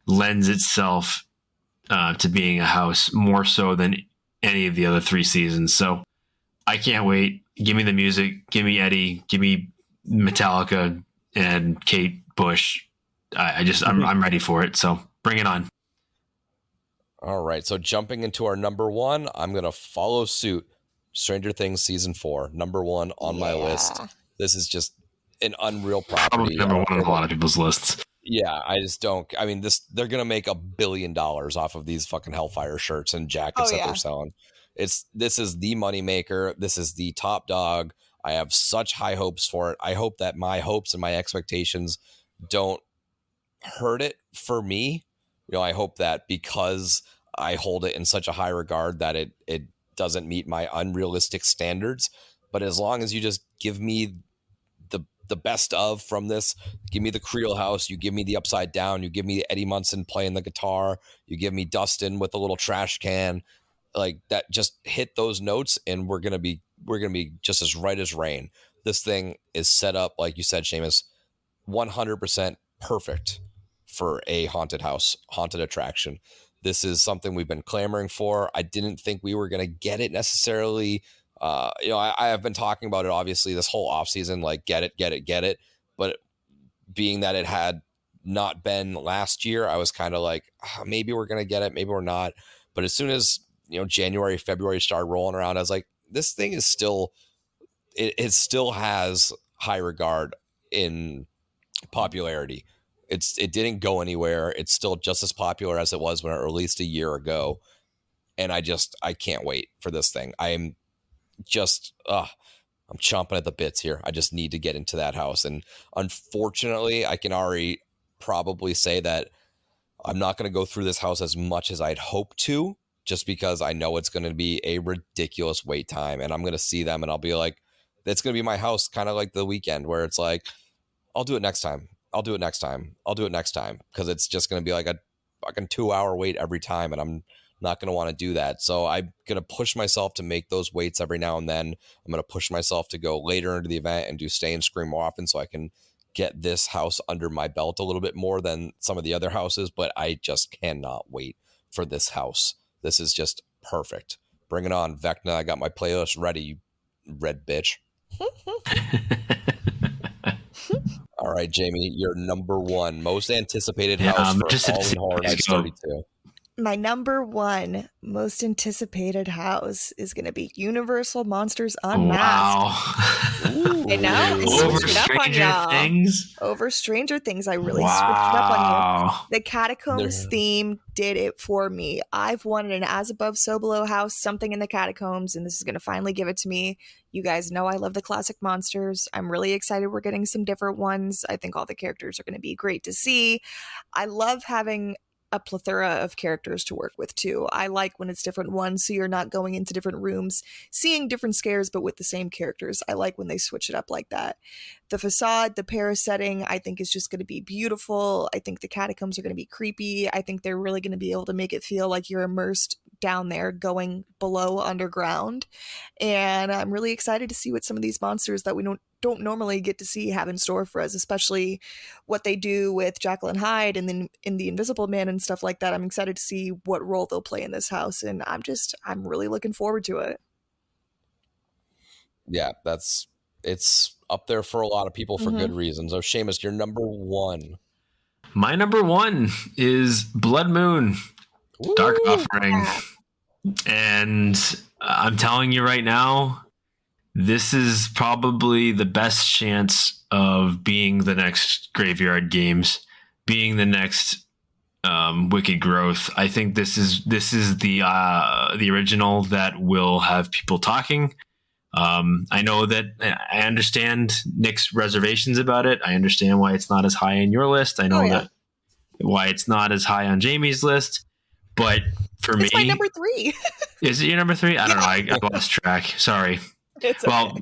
lends itself to being a house more so than any of the other 3 seasons. So I can't wait. Give me the music. Give me Eddie. Give me Metallica and Kate Bush. I'm ready for it. So bring it on. All right. So jumping into our number 1, I'm going to follow suit. Stranger Things season 4, number 1 on my list. This is just an unreal property. Probably number 1 on a lot of people's lists. Yeah, I just don't. I mean, they're gonna make $1 billion off of these fucking Hellfire shirts and jackets that they're selling. This is the moneymaker. This is the top dog. I have such high hopes for it. I hope that my hopes and my expectations don't hurt it for me. I hope that because I hold it in such a high regard that it doesn't meet my unrealistic standards. But as long as you just give me the best of from this, give me the Creel house, you give me the upside down, you give me Eddie Munson playing the guitar, you give me Dustin with a little trash can, like that, just hit those notes and we're gonna be just as right as rain. This thing is set up, like you said, Seamus, 100% perfect for a haunted house, haunted attraction. This is something we've been clamoring for. I didn't think we were going to get it necessarily. I have been talking about it, obviously, this whole offseason, like get it. But being that it had not been last year, I was kind of like, maybe we're going to get it, maybe we're not. But as soon as, January, February started rolling around, I was like, this thing is still, it still has high regard in popularity. It didn't go anywhere. It's still just as popular as it was when it released a year ago. And I can't wait for this thing. I'm chomping at the bits here. I just need to get into that house. And unfortunately, I can already probably say that I'm not going to go through this house as much as I'd hope to, just because I know it's going to be a ridiculous wait time. And I'm going to see them and I'll be like, that's going to be my house, kind of like The Weekend, where it's like, I'll do it next time. I'll do it next time. Because it's just going to be like a fucking 2-hour wait every time. And I'm not going to want to do that. So I'm going to push myself to make those waits every now and then. I'm going to push myself to go later into the event and do Stay and Scream more often so I can get this house under my belt a little bit more than some of the other houses. But I just cannot wait for this house. This is just perfect. Bring it on, Vecna. I got my playlist ready, you red bitch. All right, Jamie, your number 1 most anticipated house for Halloween Horror Nights 32. My number 1 most anticipated house is going to be Universal Monsters Unmasked. Wow. I know. Over Stranger Things? Over Stranger Things. I really switched it up on you. The Catacombs theme did it for me. I've wanted an As Above, So Below house, something in the Catacombs, and this is going to finally give it to me. You guys know I love the classic monsters. I'm really excited we're getting some different ones. I think all the characters are going to be great to see. I love having a plethora of characters to work with too. I like when it's different ones, so you're not going into different rooms, seeing different scares, but with the same characters. I like when they switch it up like that. The facade, the Paris setting, I think is just going to be beautiful. I think the catacombs are going to be creepy. I think they're really going to be able to make it feel like you're immersed down there going below underground. And I'm really excited to see what some of these monsters that we don't normally get to see have in store for us, especially what they do with Jacqueline Hyde and then in the Invisible Man and stuff like that. I'm excited to see what role they'll play in this house, and I'm really looking forward to it. Yeah, it's up there for a lot of people for good reasons. Oh, Seamus, your number 1. My number 1 is Blood Moon. Dark Offering. And I'm telling you right now, this is probably the best chance of being the next Graveyard Games, being the next Wicked Growth. I think this is the original that will have people talking. I know that I understand Nick's reservations about it. I understand why it's not as high on your list. I know that why it's not as high on Jamie's list. But for me, it's my number 3. Is it your number 3? I don't know. I lost track. Sorry. It's well,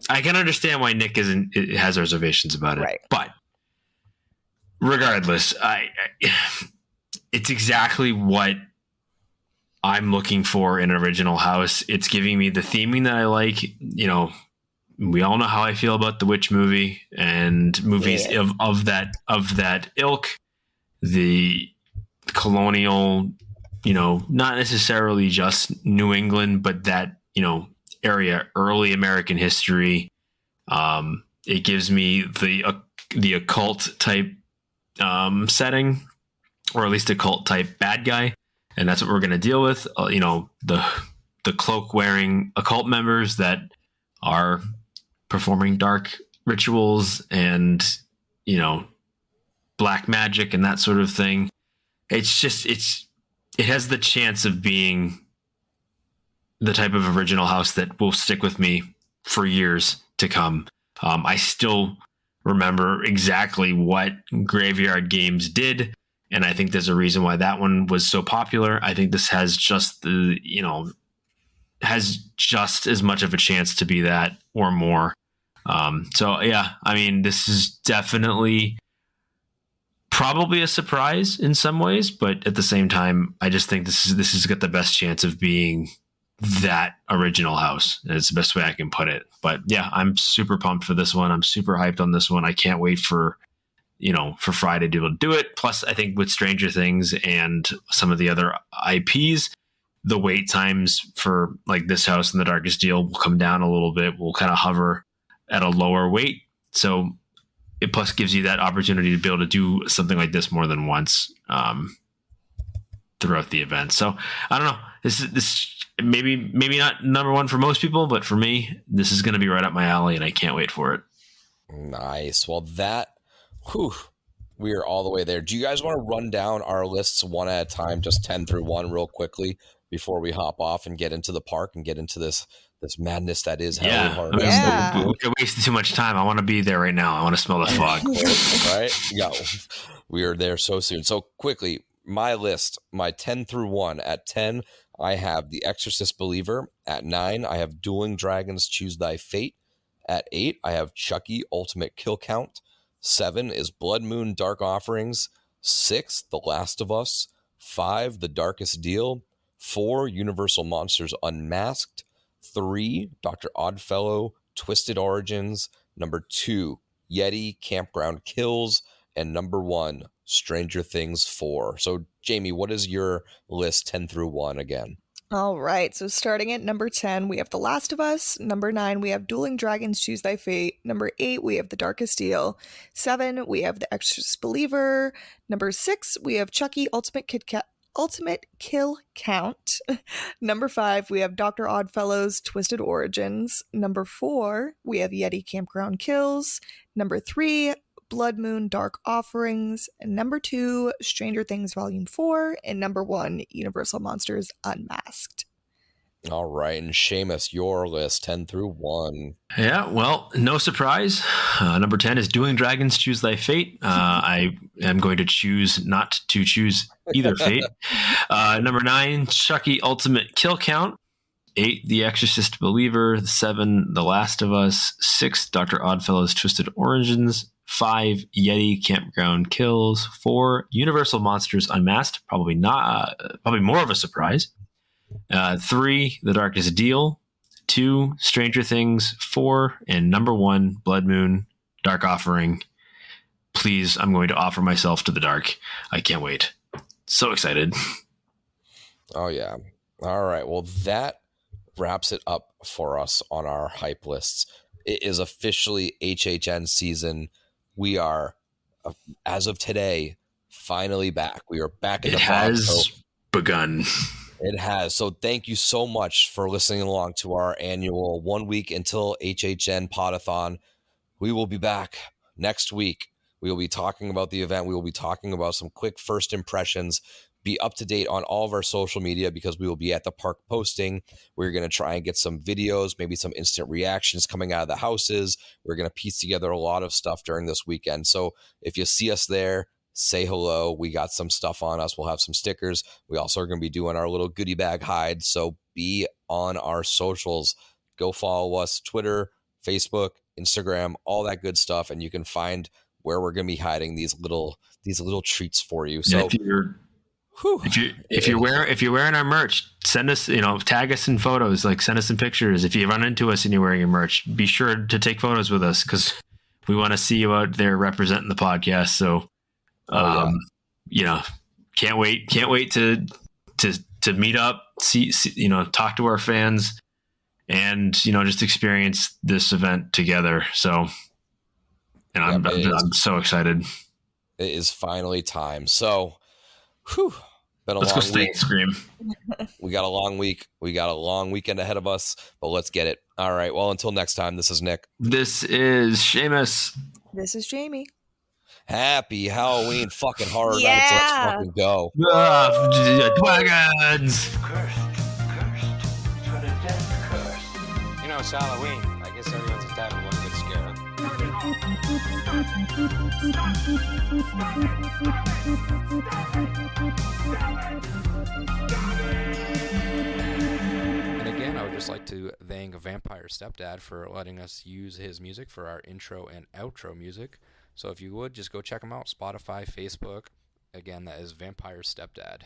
I can understand why Nick has reservations about it. Right. But regardless, it's exactly what I'm looking for in an original house. It's giving me the theming that I like. You know, we all know how I feel about the Witch movie and movies of that ilk. The colonial, you know, not necessarily just New England, but that, you know, area, early American history. It gives me the occult type setting, or at least a cult type bad guy, and that's what we're going to deal with. You know, the cloak wearing occult members that are performing dark rituals and, you know, black magic and that sort of thing. It's just it has the chance of being the type of original house that will stick with me for years to come. I still remember exactly what Graveyard Games did, and I think there's a reason why that one was so popular. I think this has just just as much of a chance to be that or more. So yeah, I mean, this is definitely probably a surprise in some ways, but at the same time, I just think this has got the best chance of being that original house. It's the best way I can put it. But yeah, I'm super pumped for this one. I'm super hyped on this one. I can't wait for Friday to be able to do it. Plus, I think with Stranger Things and some of the other IPs, the wait times for like this house and The Darkest Deal will come down a little bit. We'll kind of hover at a lower wait. So it plus gives you that opportunity to be able to do something like this more than once throughout the event. So I don't know. This maybe not number 1 for most people, but for me, this is going to be right up my alley, and I can't wait for it. Nice. Well, we are all the way there. Do you guys want to run down our lists one at a time, just 10 through 1 real quickly before we hop off and get into the park and get into this madness that is Halloween Horror Nights? Yeah. We're wasting too much time. I want to be there right now. I want to smell the fog. Right? Yeah. We are there so soon. So quickly, my list, my 10 through 1. At 10, I have The Exorcist Believer. At 9, I have Dueling Dragons Choose Thy Fate. At 8, I have Chucky Ultimate Kill Count. 7 is Blood Moon Dark Offerings. 6, The Last of Us. 5, The Darkest Deal. 4, Universal Monsters Unmasked. 3, Dr. Oddfellow Twisted Origins. Number 2, Yeti Campground Kills. And number 1, Stranger Things 4. So, Jamie, what is your list 10 through 1 again? All right, so starting at number 10, we have The Last of Us. Number 9, we have Dueling Dragons Choose Thy Fate. Number 8, we have The Darkest Deal. 7, we have The Exorcist Believer. Number 6, we have Chucky Ultimate Kill Count. Number 5, we have Dr. Oddfellow's Twisted Origins. Number 4, we have Yeti Campground Kills. Number 3, Blood Moon Dark Offerings. And number 2, Stranger Things Volume 4. And number 1, Universal Monsters Unmasked. All right, and Seamus, your list 10 through 1. Yeah, well, no surprise. Number 10 is Dueling Dragons Choose Thy Fate. I am going to choose not to choose either fate. Number 9, Chucky Ultimate Kill Count. 8, The Exorcist Believer. 7, The Last of Us. 6, Dr. Oddfellow's Twisted Origins. 5, Yeti Campground Kills. 4, Universal Monsters Unmasked. Probably more of a surprise. 3, The Darkest Deal. 2, Stranger Things 4, and number 1, Blood Moon Dark Offering. Please, I'm going to offer myself to the dark. I can't wait. So excited. Oh, yeah. All right. Well, that wraps it up for us on our hype lists. It is officially HHN season. We are, as of today, finally back. We are back in the fog. It has begun. It has. So thank you so much for listening along to our annual 1 week until HHN Podathon. we will be back next week. We will be talking about the event. We will be talking about some quick first impressions. Be up to date on all of our social media because we will be at the park posting. We're going to try and get some videos, maybe some instant reactions coming out of the houses. We're going to piece together a lot of stuff during this weekend. So if you see us there, say hello. We got some stuff on us. We'll have some stickers. We also are going to be doing our little goodie bag hide. So be on our socials. Go follow us, Twitter, Facebook, Instagram, all that good stuff. And you can find where we're going to be hiding these little treats for you. So if you're wearing our merch, send us, tag us in photos, like send us some pictures. If you run into us and you're wearing your merch, be sure to take photos with us because we want to see you out there representing the podcast. So, can't wait to meet up, see, talk to our fans and, just experience this event together. So, and I'm so excited. It is finally time. So, been a let's long go stay week. And scream. We got a long week. We got a long weekend ahead of us, but let's get it. All right. Well, until next time, this is Nick. This is Seamus. This is Jamie. Happy Halloween fucking horror Yeah. nights. Let's fucking go. Dragons. Cursed. It's got a death curse. It's Halloween. I guess everyone's entitled to one good scare. And again, I would just like to thank Vampire Stepdad for letting us use his music for our intro and outro music. So if you would, just go check him out, Spotify, Facebook. Again, that is Vampire Stepdad.